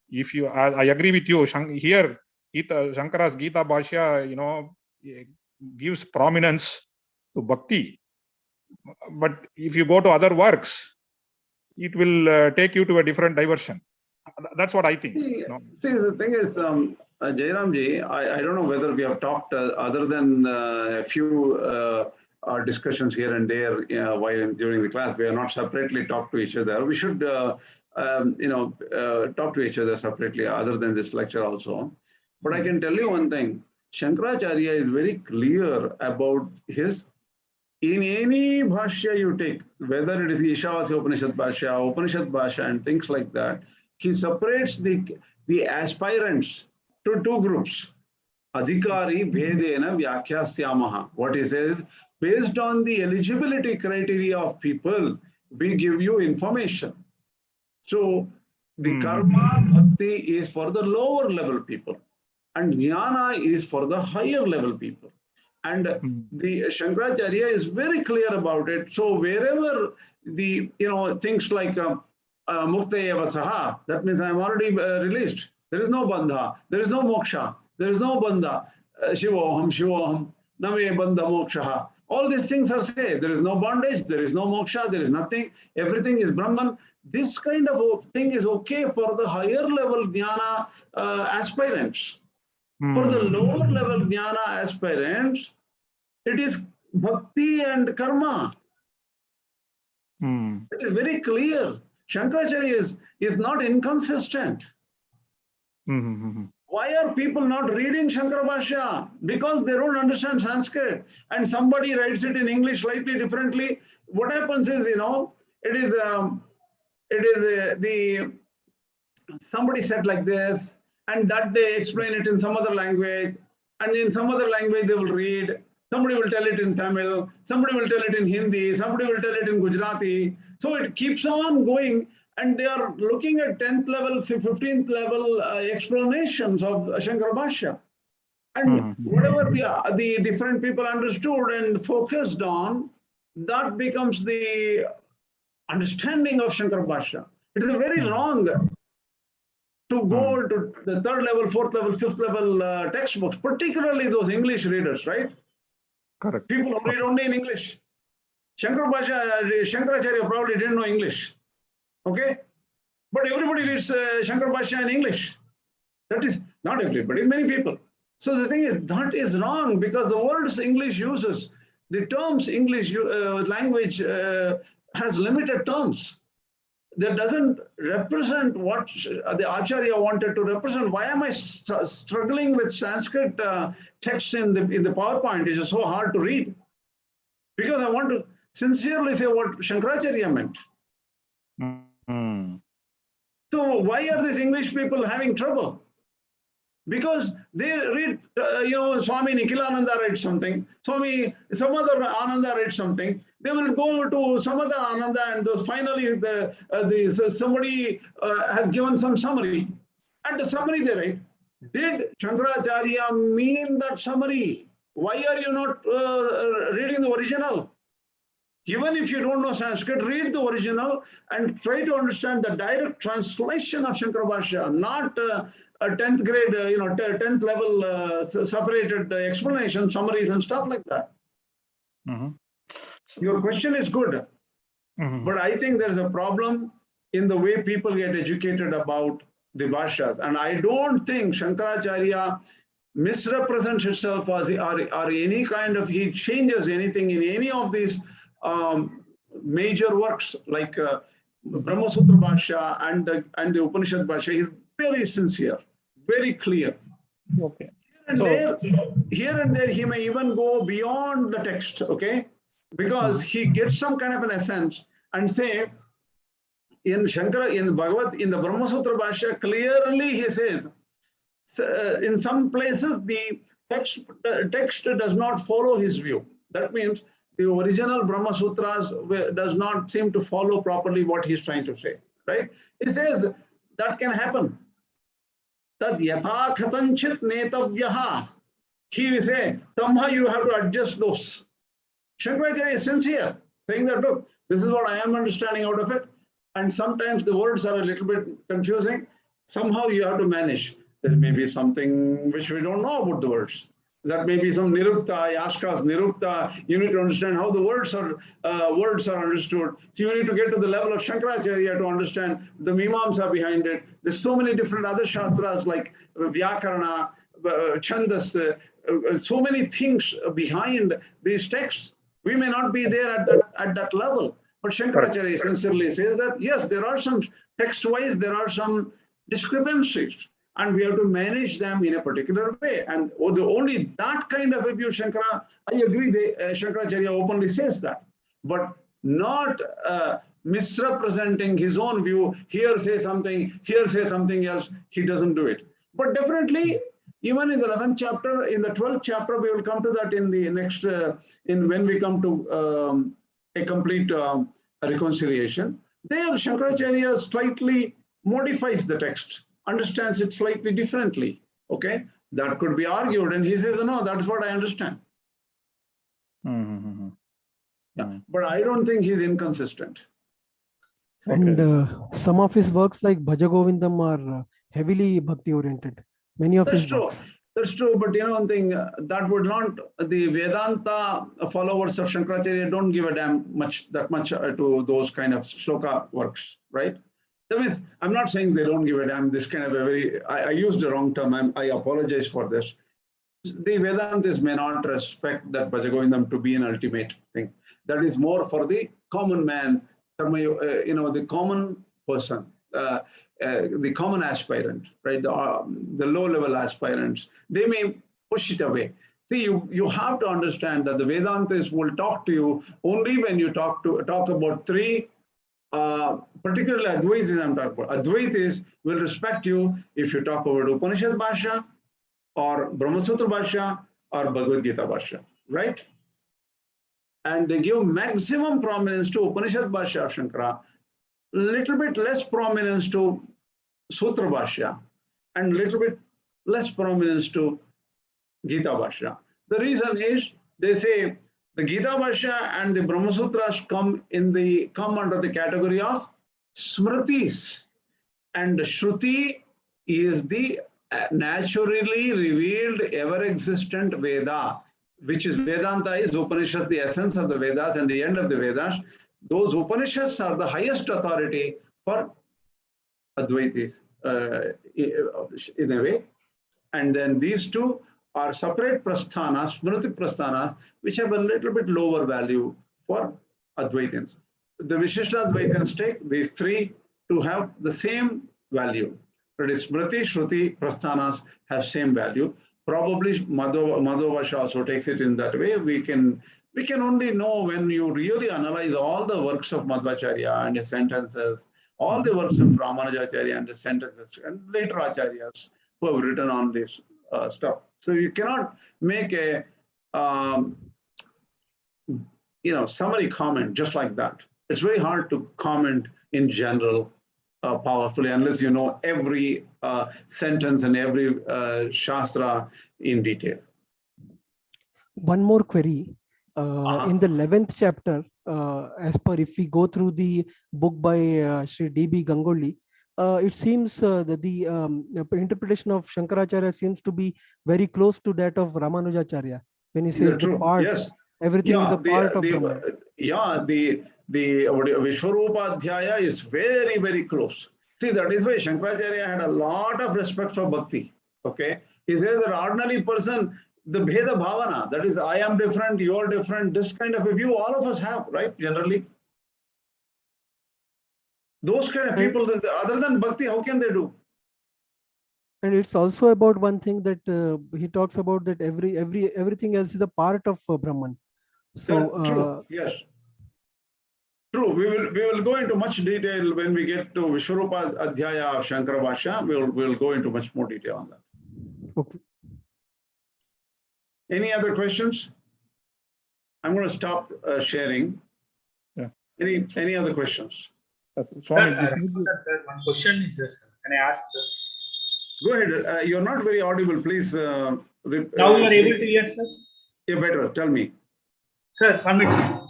If you, I agree with you. Here, Shankara's Gita Bhashya, gives prominence to Bhakti. But if you go to other works, it will take you to a different diversion. That's what I think. See, the thing is, Jairamji, I don't know whether we have talked other than a few discussions here and there during the class. We have not separately talked to each other. We should, talk to each other separately other than this lecture also. But I can tell you one thing. Shankaracharya is very clear about his. In any Bhashya you take, whether it is Ishavasya Upanishad Bhashya, and things like that, he separates the aspirants to two groups. Adhikari Bhedena Vyakyasyamaha. What he says, based on the eligibility criteria of people, we give you information. So the karma bhakti is for the lower level people, and jnana is for the higher level people. And the Shankaracharya is very clear about it. So wherever the things like Muktaya Vasaha, that means I'm already released. There is no bandha, there is no moksha, there is no bandha. Shivoham, Name bandha moksha. All these things are said. There is no bondage, there is no moksha, there is nothing. Everything is Brahman. This kind of thing is okay for the higher level jnana aspirants. For the lower level jnana aspirants, it is bhakti and karma. It is very clear. Shankaracharya is not inconsistent. Why are people not reading Shankara Bhashya? Because they don't understand Sanskrit. And somebody writes it in English slightly differently. What happens is, somebody said like this, and that they explain it in some other language, and in some other language they will read. Somebody will tell it in Tamil, somebody will tell it in Hindi, somebody will tell it in Gujarati. So it keeps on going, and they are looking at 10th level, 15th level explanations of Shankara Bhashya. And whatever the different people understood and focused on, that becomes the understanding of Shankara Bhashya. It is very wrong to go to the 3rd level, 4th level, 5th level textbooks, particularly those English readers, right? Correct. People who read only in English. Shankaracharya probably didn't know English. Okay? But everybody reads Shankara Bhashya in English. That is not everybody, many people. So the thing is, that is wrong, because the words English uses, The terms English language has limited terms. That doesn't represent what the Acharya wanted to represent. Why am I struggling with Sanskrit text in the PowerPoint? It is so hard to read. Because I want to sincerely say what Shankaracharya meant. Mm-hmm. So why are these English people having trouble? Because they read, Swami Nikhilananda read something, Swami, some other Ananda read something. They will go to some other Ananda, and finally somebody has given some summary. And the summary they write. Did Shankaracharya mean that summary? Why are you not reading the original? Even if you don't know Sanskrit, read the original and try to understand the direct translation of Shankara Bhashya, not a 10th grade, 10th level separated explanation, summaries and stuff like that. Mm-hmm. Your question is good, but I think there's a problem in the way people get educated about the Bhashyas. And I don't think Shankaracharya misrepresents himself or any kind of, he changes anything in any of these major works like Brahma Sutra Bhashya and the Upanishad Bhashya. He's very sincere, very clear. Okay. Here and there, he may even go beyond the text, okay? Because he gets some kind of an essence and say, in Shankara, in the Brahma Sutra Bhashya, clearly he says, in some places the text does not follow his view. That means the original Brahma Sutras does not seem to follow properly what he's trying to say, right? He says that can happen. Tad yatha khatanchit netavyaha. He will say, somehow you have to adjust those. Shankaracharya is sincere, saying that, look, this is what I am understanding out of it. And sometimes the words are a little bit confusing. Somehow you have to manage. There may be something which we don't know about the words. That may be some nirukta, yashkas, nirukta. You need to understand how the words are understood. So you need to get to the level of Shankaracharya to understand the mimamsa behind it. There's so many different other shastras like Vyakarana, Chandas, so many things behind these texts. We may not be there at that level. But Shankaracharya sincerely says that, yes, there are some text-wise, there are some discrepancies. And we have to manage them in a particular way. And only that kind of a view, Shankara, I agree, Shankaracharya openly says that. But not misrepresenting his own view, here say something else, he doesn't do it. But definitely, even in the 11th chapter, in the 12th chapter, we will come to that in the next, when we come to a complete reconciliation. There, Shankaracharya slightly modifies the text, understands it slightly differently. Okay, that could be argued, and he says, no, that's what I understand. Yeah, but I don't think he's inconsistent. And some of his works like Bhaja Govindam are heavily bhakti oriented. Many of his works. That's true, but you know one thing, that would not, the Vedanta followers of Shankaracharya don't give a damn that much to those kind of shloka works, right? That means, I'm not saying they don't give a damn, this kind of a very, I used the wrong term, I apologize for this. The Vedantis may not respect that Bhajagovindam to be an ultimate thing. That is more for the common man, the common person, the common aspirant, right? The low-level aspirants. They may push it away. See, you have to understand that the Vedantis will talk to you only when you talk about three, particularly Advaitis I'm talking about. Advaitis will respect you if you talk about Upanishad Bhashya, or Brahma Sutra Bhashya, or Bhagavad Gita Bhashya, right? And they give maximum prominence to Upanishad Bhashya of Shankara, little bit less prominence to Sutra Bhashya, and little bit less prominence to Gita Bhashya. The reason is, they say the Gita Bhashya and the Brahma Sutras come under the category of Smritis, and Shruti is the naturally revealed, ever-existent Veda, which is Vedanta is Upanishads, the essence of the Vedas and the end of the Vedas. Those Upanishads are the highest authority for Advaitis in a way. And then these two are separate prasthanas, smriti prasthanas, which have a little bit lower value for Advaitins. The Vishishta Advaitins take these three to have the same value. That is, Smriti, Shruti, Prasthanas have same value. Probably Madhavasha also takes it in that way. We can only know when you really analyze all the works of Madhvacharya and his sentences, all the works of Ramanuja.org and his sentences, and later Acharyas who have written on this stuff. So you cannot make a summary comment just like that. It's very hard to comment in general powerfully unless you know every sentence and every shastra in detail. One more query. In the 11th chapter, as per if we go through the book by Sri D.B. Ganguly, it seems that the interpretation of Shankaracharya seems to be very close to that of Ramanuja.org. When he says the parts, yes. everything is a part of Brahman. The Vishwaroopa Adhyaya is very, very close. See, that is why Shankaracharya had a lot of respect for Bhakti. Okay, he says that ordinary person, the Bheda Bhavana, that is, I am different, you are different, this kind of a view all of us have, right? Generally. Those kind of people, other than Bhakti, how can they do? And it's also about one thing that he talks about, that everything else is a part of Brahman. So true. Yes. True. We will go into much detail when we get to Vishwaroopa Adhyaya of Shankara Bhashya. We'll go into much more detail on that. Okay. Any other questions? I'm going to stop sharing. Yeah. Any other questions? Swami, Sir, one question is, sir. Can I ask, sir? Go ahead. You're not very audible. Please. Now you are able to hear, sir? Yeah, better. Tell me. Sir, 1 minute.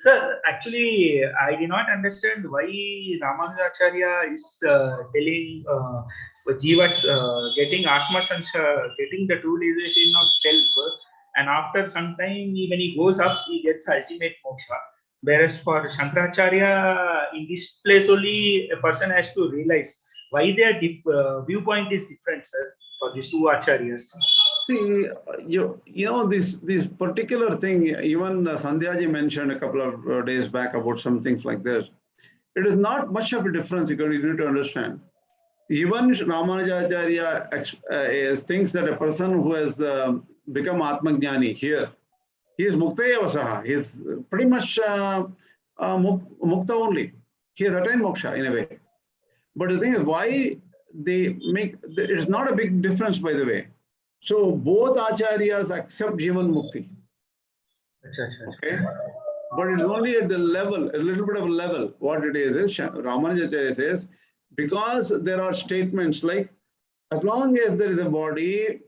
Sir, actually, I did not understand why Ramanujacharya is telling Jivas getting Atma Sansha, getting the true realization of self, and after some time, when he goes up, he gets ultimate moksha. Whereas for Shankaracharya, in this place only a person has to realize why their viewpoint is different, sir, for these two Acharyas. See, you know this particular thing, even Sandhyaji mentioned a couple of days back about some things like this. It is not much of a difference you need to understand. Even Ramanujacharya thinks that a person who has become Atmajnani here, he is Muktaya Vasaha. He is pretty much Mukta only. He has attained moksha in a way. But the thing is, why they make, it's not a big difference, by the way. So both Acharyas accept Jivanmukti. Okay? But it's only at the level, a little bit of a level. What it is Ramanujacharya says, because there are statements like, as long as there is a body,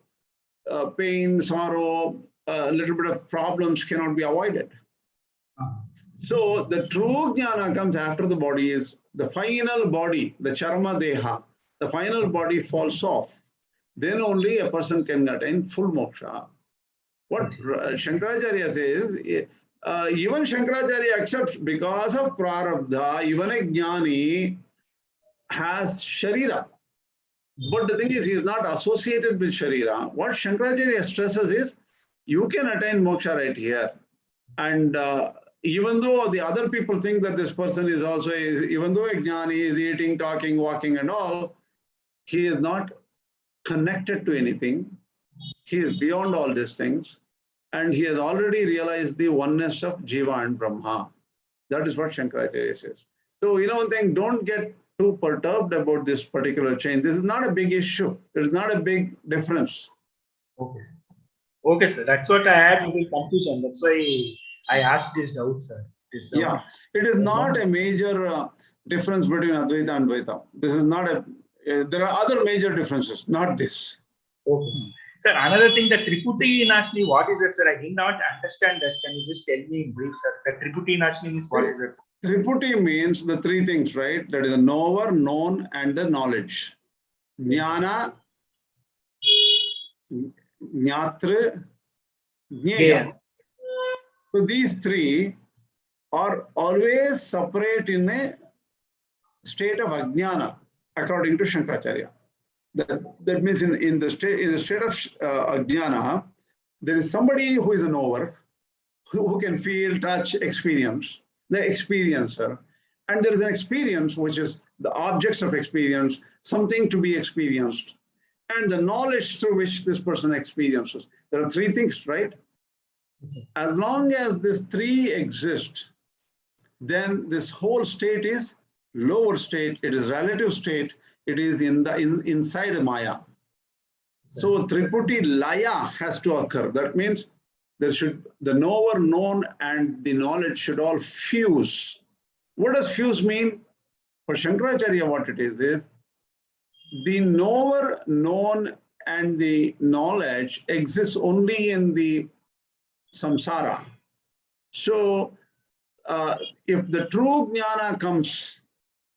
pain, sorrow, a little bit of problems cannot be avoided. So the true jnana comes after the body is the final body, the charma deha, the final body falls off. Then only a person can attain full moksha. What Shankaracharya says, even Shankaracharya accepts because of prarabdha, even a jnani has sharira. But the thing is, he is not associated with sharira. What Shankaracharya stresses is, you can attain moksha right here. And even though the other people think that this person is also, even though a jnani is eating, talking, walking and all, he is not connected to anything. He is beyond all these things. And he has already realized the oneness of Jiva and Brahma. That is what Shankaracharya says. So, one thing, don't get too perturbed about this particular change. This is not a big issue. It is not a big difference. Okay, sir. Okay, sir. That's what I had a little confusion. That's why I asked this doubt, sir. Yeah, it is not a major difference between Advaita and Dvaita. This is not a, there are other major differences, not this. Okay. Sir, another thing, the Triputi Nashni, what is it, sir? I did not understand that. Can you just tell me in brief, sir? The Triputi Nashni means what is it? Triputi means the three things, right? That is a knower, known, and the knowledge. Jnana, Jnatra, Jnaya. So these three are always separate in a state of ajnana, according to Shankaracharya. That means in the state of Ajnana, there is somebody who is a knower, who can feel, touch, experience, the experiencer. And there is an experience, which is the objects of experience, something to be experienced, and the knowledge through which this person experiences. There are three things, right? As long as these three exist, then this whole state is lower state, it is relative state, it is inside the Maya. So Triputi Laya has to occur. That means the knower, known, and the knowledge should all fuse. What does fuse mean? For Shankaracharya, what it is the knower, known, and the knowledge exists only in the samsara. So if the true jnana comes,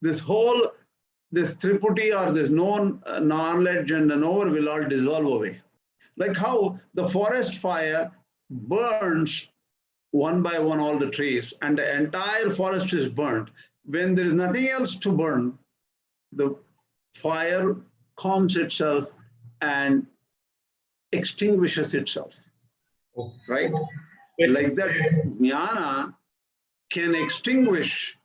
this Triputi or this known knowledge and the knower will all dissolve away. Like how the forest fire burns one by one all the trees and the entire forest is burnt. When there is nothing else to burn, the fire calms itself and extinguishes itself. Right? Yes. Like that, jnana can extinguish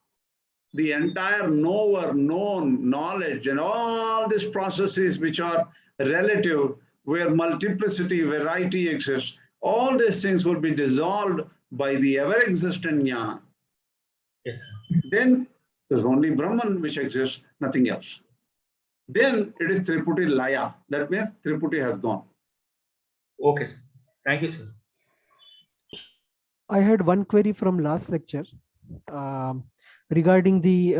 the entire knower, known, knowledge, and all these processes which are relative, where multiplicity, variety exists. All these things will be dissolved by the ever-existent jnana. Yes. Then there's only Brahman which exists, nothing else. Then it is Triputi Laya. That means Triputi has gone. Okay, sir. Thank you, sir. I had one query from last lecture regarding the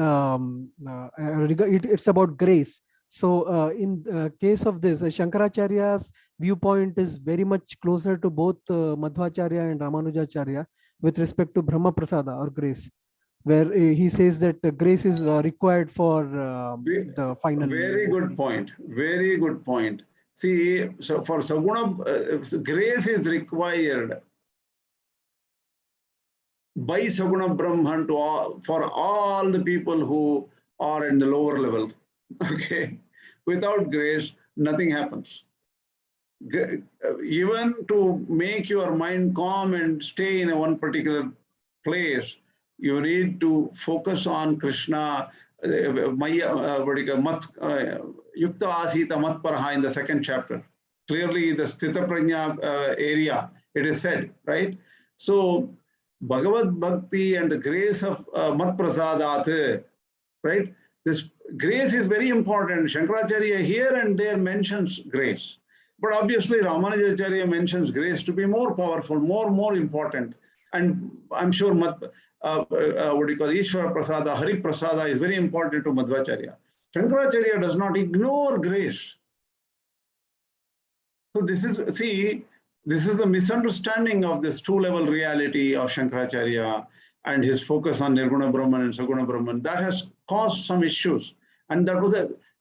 it's about grace. So in case of this, Shankaracharya's viewpoint is very much closer to both Madhvacharya and Ramanujacharya with respect to Brahma Prasada or grace, where he says that grace is required for the final. Very good point. Very good point. See, so for Saguna, grace is required by Saguna Brahman for all the people who are in the lower level. Okay, without grace, nothing happens. Even to make your mind calm and stay in one particular place, you need to focus on Krishna. Yukta Asita Mat Paraha in the second chapter. Clearly, the Sthita Prajna area, it is said, right? So, Bhagavad Bhakti and the grace of Mat Prasadat, right? This grace is very important. Shankaracharya here and there mentions grace. But obviously, Ramanuja.org mentions grace to be more powerful, more important. And I'm sure Ishvara Prasada, Hari Prasada is very important to Madhvacharya. Shankaracharya does not ignore grace. So this is the misunderstanding of this two-level reality of Shankaracharya and his focus on Nirguna Brahman and Saguna Brahman. That has caused some issues. And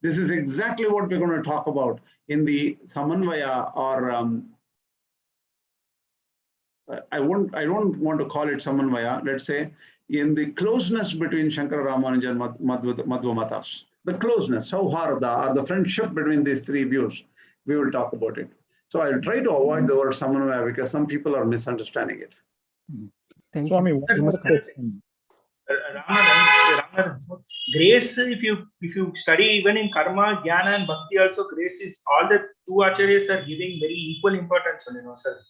this is exactly what we're going to talk about in the Samanvaya, or I don't want to call it Samanvaya, let's say, in the closeness between Shankara, Ramanuja and Madhva Matas. The closeness, Sauharda, or the friendship between these three views. We will talk about it. So I'll try to avoid the word Samanvaya because some people are misunderstanding it. Thank Swami, you. one more question. Grace, if you study even in karma, jnana, and bhakti, also grace is, all the two acharyas are giving very equal importance, sir.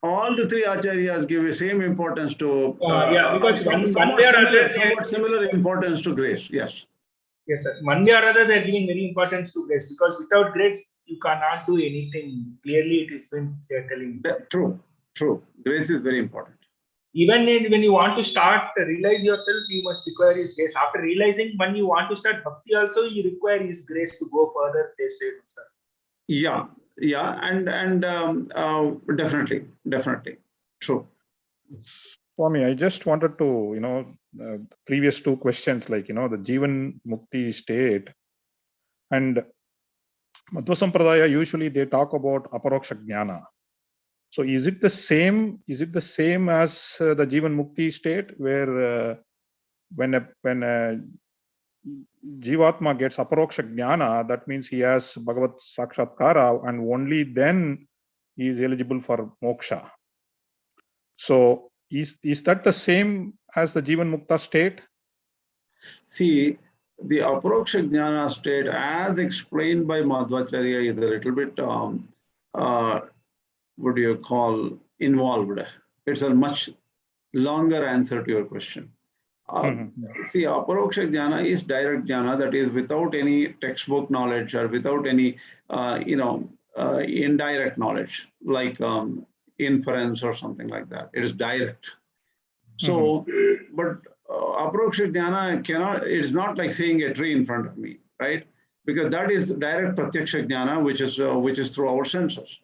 All the three acharyas give the same importance to because somewhat similar importance to grace. Yes. Yes, sir. One way or other, they are giving very importance to grace, because without grace, you cannot do anything. Clearly, it is when they are telling. True. Grace is very important. Even when you want to start realize yourself, you must require his grace. After realizing, when you want to start bhakti, also you require his grace to go further. They say, sir. Yeah, and definitely true. Swami, I just wanted to, previous two questions, like, the Jivanmukti state and Madhva Sampradaya, usually they talk about aparoksha jnana. So is it the same as the Jivanmukti state, where when a Jivatma gets aparoksha jnana, that means he has Bhagavat Sakshatkara, and only then he is eligible for moksha. So is that the same as the Jivanmukta state? See, the Aparoksha Jnana state, as explained by Madhvacharya, is a little bit, what do you call, involved. It's a much longer answer to your question. See, Aparoksha Jnana is direct Jnana, that is without any textbook knowledge or without any, indirect knowledge, like inference or something like that. It is direct. So, but Aparoksha Jnana cannot, it's not like seeing a tree in front of me, right? Because that is direct Pratyaksha Jnana, which is through our senses.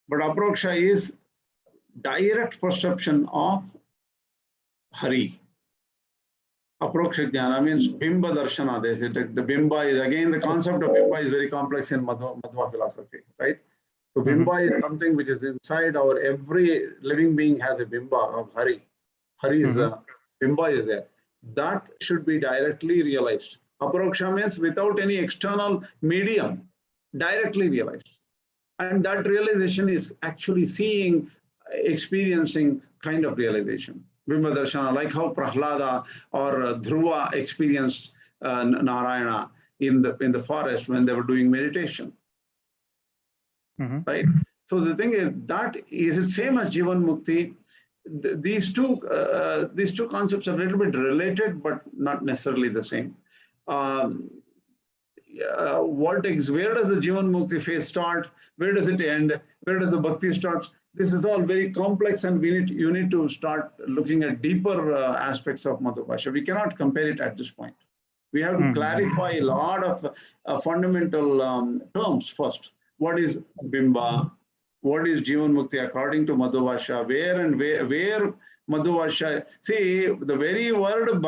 But Aparoksha is direct perception of Hari. Aparoksha Jnana means Bimba Darshana. They say the Bimba is, again, the concept of Bimba is very complex in Madhva philosophy, right? So Bimba is something which is inside every living being has a Bimba of Hari. Hari's Bimba is there. That should be directly realized. Aparoksha means without any external medium, directly realized. And that realization is actually seeing, experiencing kind of realization. Bimba Darshana, like how Prahlada or Dhruva experienced Narayana in the forest when they were doing meditation. Right? So the thing is, that is the same as Jivanmukti. These two concepts are a little bit related, but not necessarily the same. Where does the Jivanmukti phase start? Where does it end? Where does the Bhakti start? This is all very complex, and you need to start looking at deeper aspects of Madhva. We cannot compare it at this point. We have to clarify a lot of fundamental terms first. What is Bimba? What is Jivanmukti according to Madhva? Where Madhva? See, the very word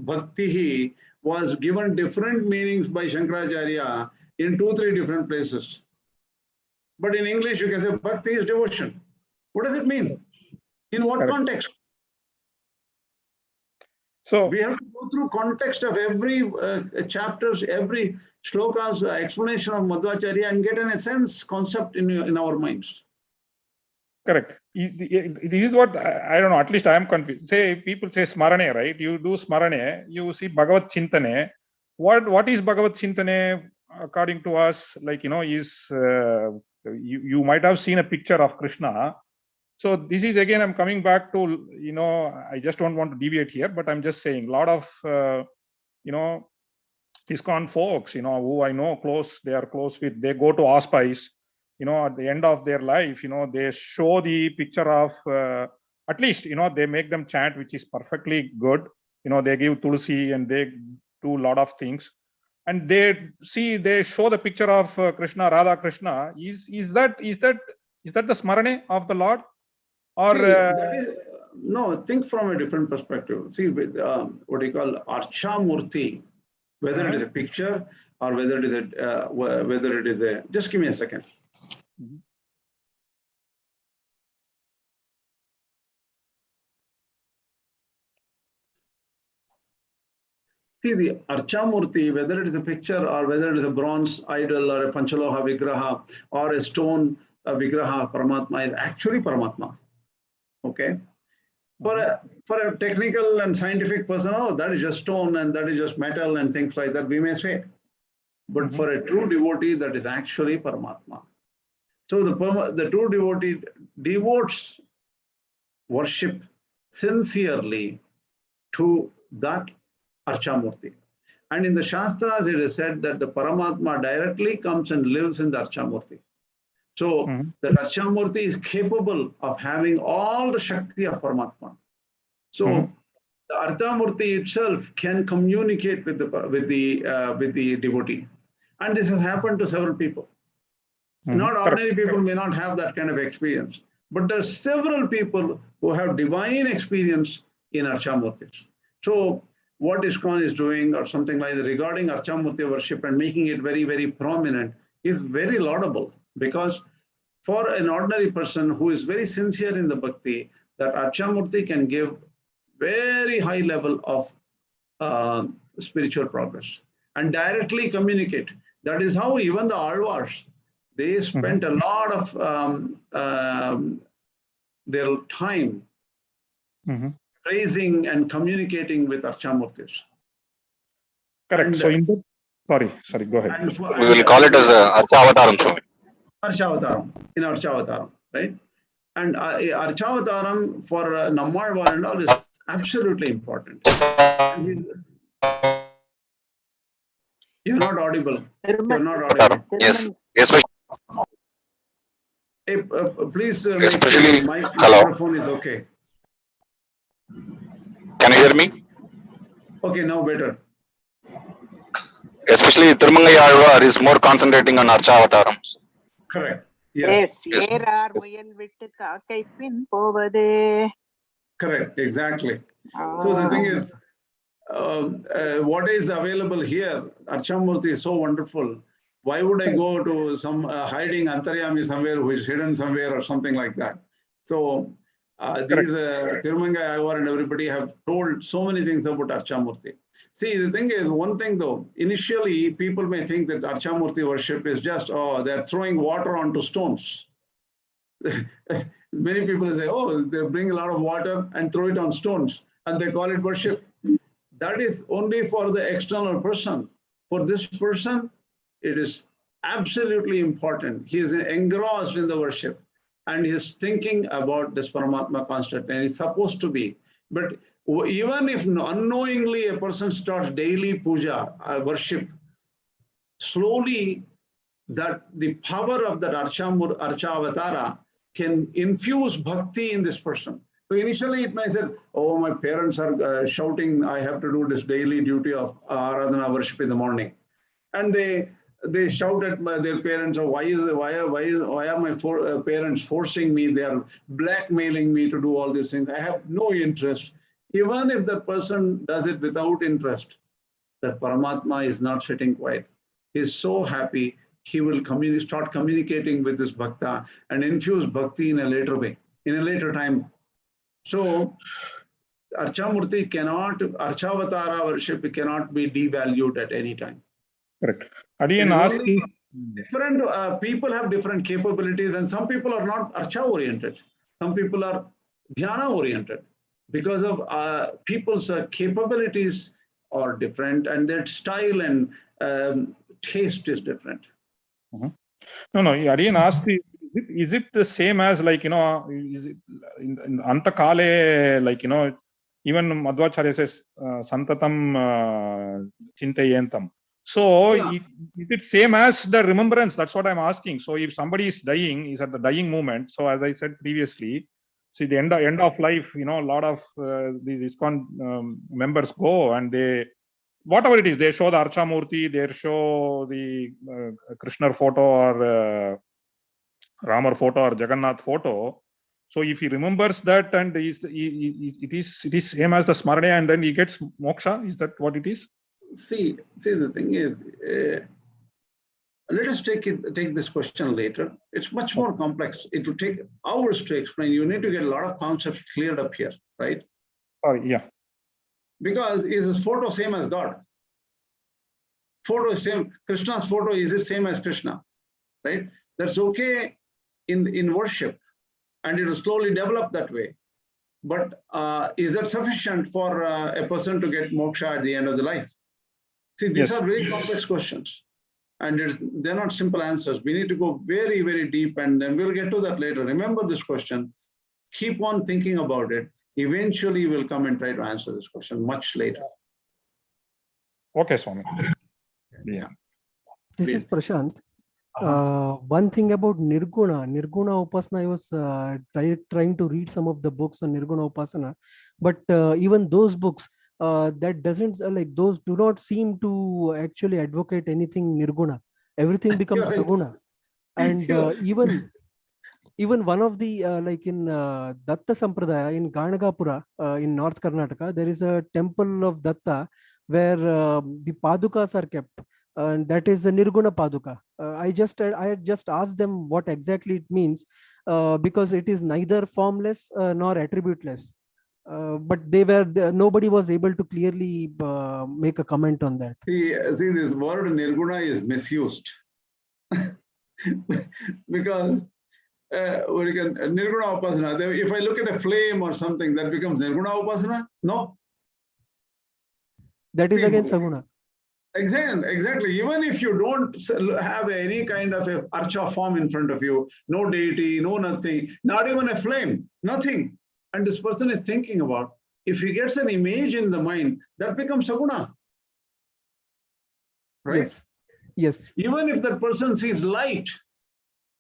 Bhakti was given different meanings by Shankaracharya in 2-3 different places. But in English, you can say Bhakti is devotion. What does it mean? In what context? So we have to go through context of every chapters, every shloka's explanation of Madhvacharya and get an sense concept in our minds. Correct. This is what I don't know. At least I am confused. Say people say smarane, right? You do smarane, you see Bhagavad Chintane. What is Bhagavad Chintane according to us? Like, is you might have seen a picture of Krishna. So this is, again, I'm coming back to, I just don't want to deviate here, but I'm just saying a lot of, ISKCON folks, who I know close, they are close with, they go to hospice, at the end of their life, they show the picture of, at least, they make them chant, which is perfectly good. They give Tulsi and they do a lot of things. And they show the picture of Krishna, Radha Krishna. Is that the smarane of the Lord? Or no, think from a different perspective. See, with what you call Archa Murti, whether it is a picture or whether it is a, just give me a second. See, the Archa Murti, whether it is a picture or whether it is a bronze idol or a Panchaloha Vigraha or a stone Vigraha, Paramatma is actually Paramatma. Okay. For a technical and scientific person, oh, that is just stone and that is just metal and things like that, we may say. But for a true devotee, that is actually Paramatma. So the true devotee devotes worship sincerely to that Archamurti. And in the Shastras, it is said that the Paramatma directly comes and lives in the Archamurti. So the Archamurti is capable of having all the Shakti of Paramatma. So the Archamurti itself can communicate with the devotee. And this has happened to several people. Not ordinary people may not have that kind of experience. But there are several people who have divine experience in Archamurtis. So what ISKCON is doing or something like that regarding Archamurti worship and making it very, very prominent is very laudable, because for an ordinary person who is very sincere in the bhakti, that Archamurti can give very high level of spiritual progress and directly communicate. That is how even the Alvars, they spent a lot of their time praising and communicating with Archamurtis. Correct. And, so in the, sorry, go ahead. We will call it as Archavataram. Archavataram, in Archavataram, right? And Archavataram for Nammalvar and all is absolutely important. You're not audible. You're not audible. Yes. Hey, please Especially, my hello. microphone is okay. Can you hear me? Okay, now better. Especially Tirumangai Alvar is more concentrating on Archavatarams. Correct. Yes. Correct. Exactly. So the thing is, what is available here, Archamurti is so wonderful. Why would I go to some hiding Antaryami somewhere who is hidden somewhere or something like that? So these Tirumangai Alvar and everybody have told so many things about Archamurti. See, the thing is, one thing though, initially people may think that Archamurti worship is just, oh, they're throwing water onto stones. Many people say, oh, they bring a lot of water and throw it on stones and they call it worship. That is only for the external person. For this person, it is absolutely important. He is engrossed in the worship and he is thinking about this Paramatma constantly, and he's supposed to be. But even if unknowingly a person starts daily puja, worship, slowly that the power of that Archavatara can infuse bhakti in this person. So initially it may say, oh, my parents are shouting, I have to do this daily duty of Aradhana worship in the morning. And they shout at their parents, oh, why are my parents forcing me? They are blackmailing me to do all these things. I have no interest. Even if the person does it without interest, that Paramatma is not sitting quiet. He is so happy. He will start communicating with this Bhakta and infuse Bhakti in a later way, in a later time. So Archamurti Archavatara worship cannot be devalued at any time. Correct. Adiyan asked, different people have different capabilities, and some people are not Archa oriented. Some people are Dhyana oriented because of people's capabilities are different and their style and taste is different. No, Adiyan asked, is it the same as, like, is it in Antakale, like, even Madhvacharya says, Santatam Chintayentam. So, is it same as the remembrance? That's what I'm asking. So, if somebody is dying, is at the dying moment. So, as I said previously, see, the end of life, a lot of these ISKCON members go and they, whatever it is, they show the Archamurti, they show the Krishna photo or Ramar photo or Jagannath photo. So if he remembers that and it is same as the Smarana and then he gets moksha, is that what it is? See, the thing is, let us take this question later. It's much more complex. It will take hours to explain. You need to get a lot of concepts cleared up here, right? Yeah. Because is his photo same as God? Photo is same. Krishna's photo, is it same as Krishna? Right? That's okay in worship, and it will slowly develop that way. But is that sufficient for a person to get moksha at the end of the life? See, these are very complex questions, and they're not simple answers. We need to go very, very deep, and then we'll get to that later. Remember this question. Keep on thinking about it. Eventually, we'll come and try to answer this question much later. Okay, Swami. Yeah. This is Prashant. One thing about Nirguna Upasana, I was trying to read some of the books on Nirguna Upasana, but even those books, that doesn't, like, those do not seem to actually advocate anything Nirguna. Everything becomes Saguna. And even one of the, like in Datta Sampradaya in Ganagapura in North Karnataka, there is a temple of Datta where the Padukas are kept. And that is the Nirguna Paduka. I had just asked them what exactly it means, because it is neither formless nor attributeless. but nobody was able to clearly make a comment on that. See, this word Nirguna is misused because Nirguna Upasana, if I look at a flame or something, that becomes Nirguna Upasana? No. That is again Saguna. Exactly. Even if you don't have any kind of a archa form in front of you, no deity, no nothing, not even a flame, nothing. And this person is thinking about, if he gets an image in the mind, that becomes Saguna. Right? Yes. Yes. Even if that person sees light,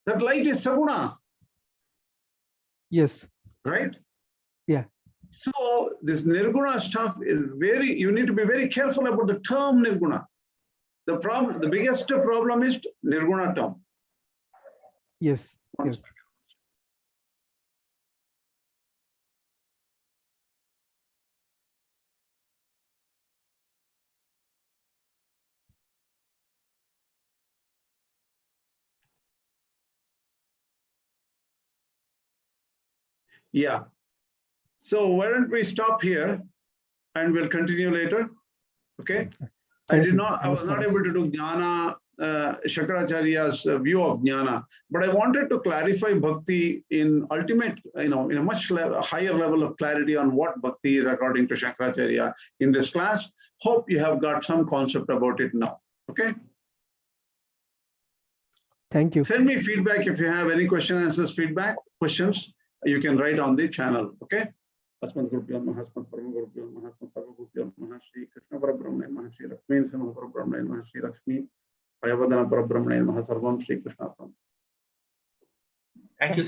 that light is Saguna. Yes. Right? Yeah. So this Nirguna stuff is you need to be very careful about the term Nirguna. The biggest problem is Nirguna term. Yes. Yes. Yeah. So why don't we stop here and we'll continue later? Okay. I was not able to do Jnana, Shankaracharya's view of Jnana, but I wanted to clarify Bhakti in ultimate, in a much higher level of clarity on what Bhakti is according to Shankaracharya in this class. Hope you have got some concept about it now. Okay. Thank you. Send me feedback if you have any questions, you can write on the channel. Okay. Asmat Gurupyo Namaha, Asmat Parama Gurupyo Namaha, Asmat Sarva Gurupyo Namaha, Shri Krishna Parabrahmane Namaha, Shri Lakshmi Narasimha Parabrahmane Namaha, Shri Lakshmi Ayavadana Parabrahmane Namaha, Sarvam Shri Krishna. Thank you, sir.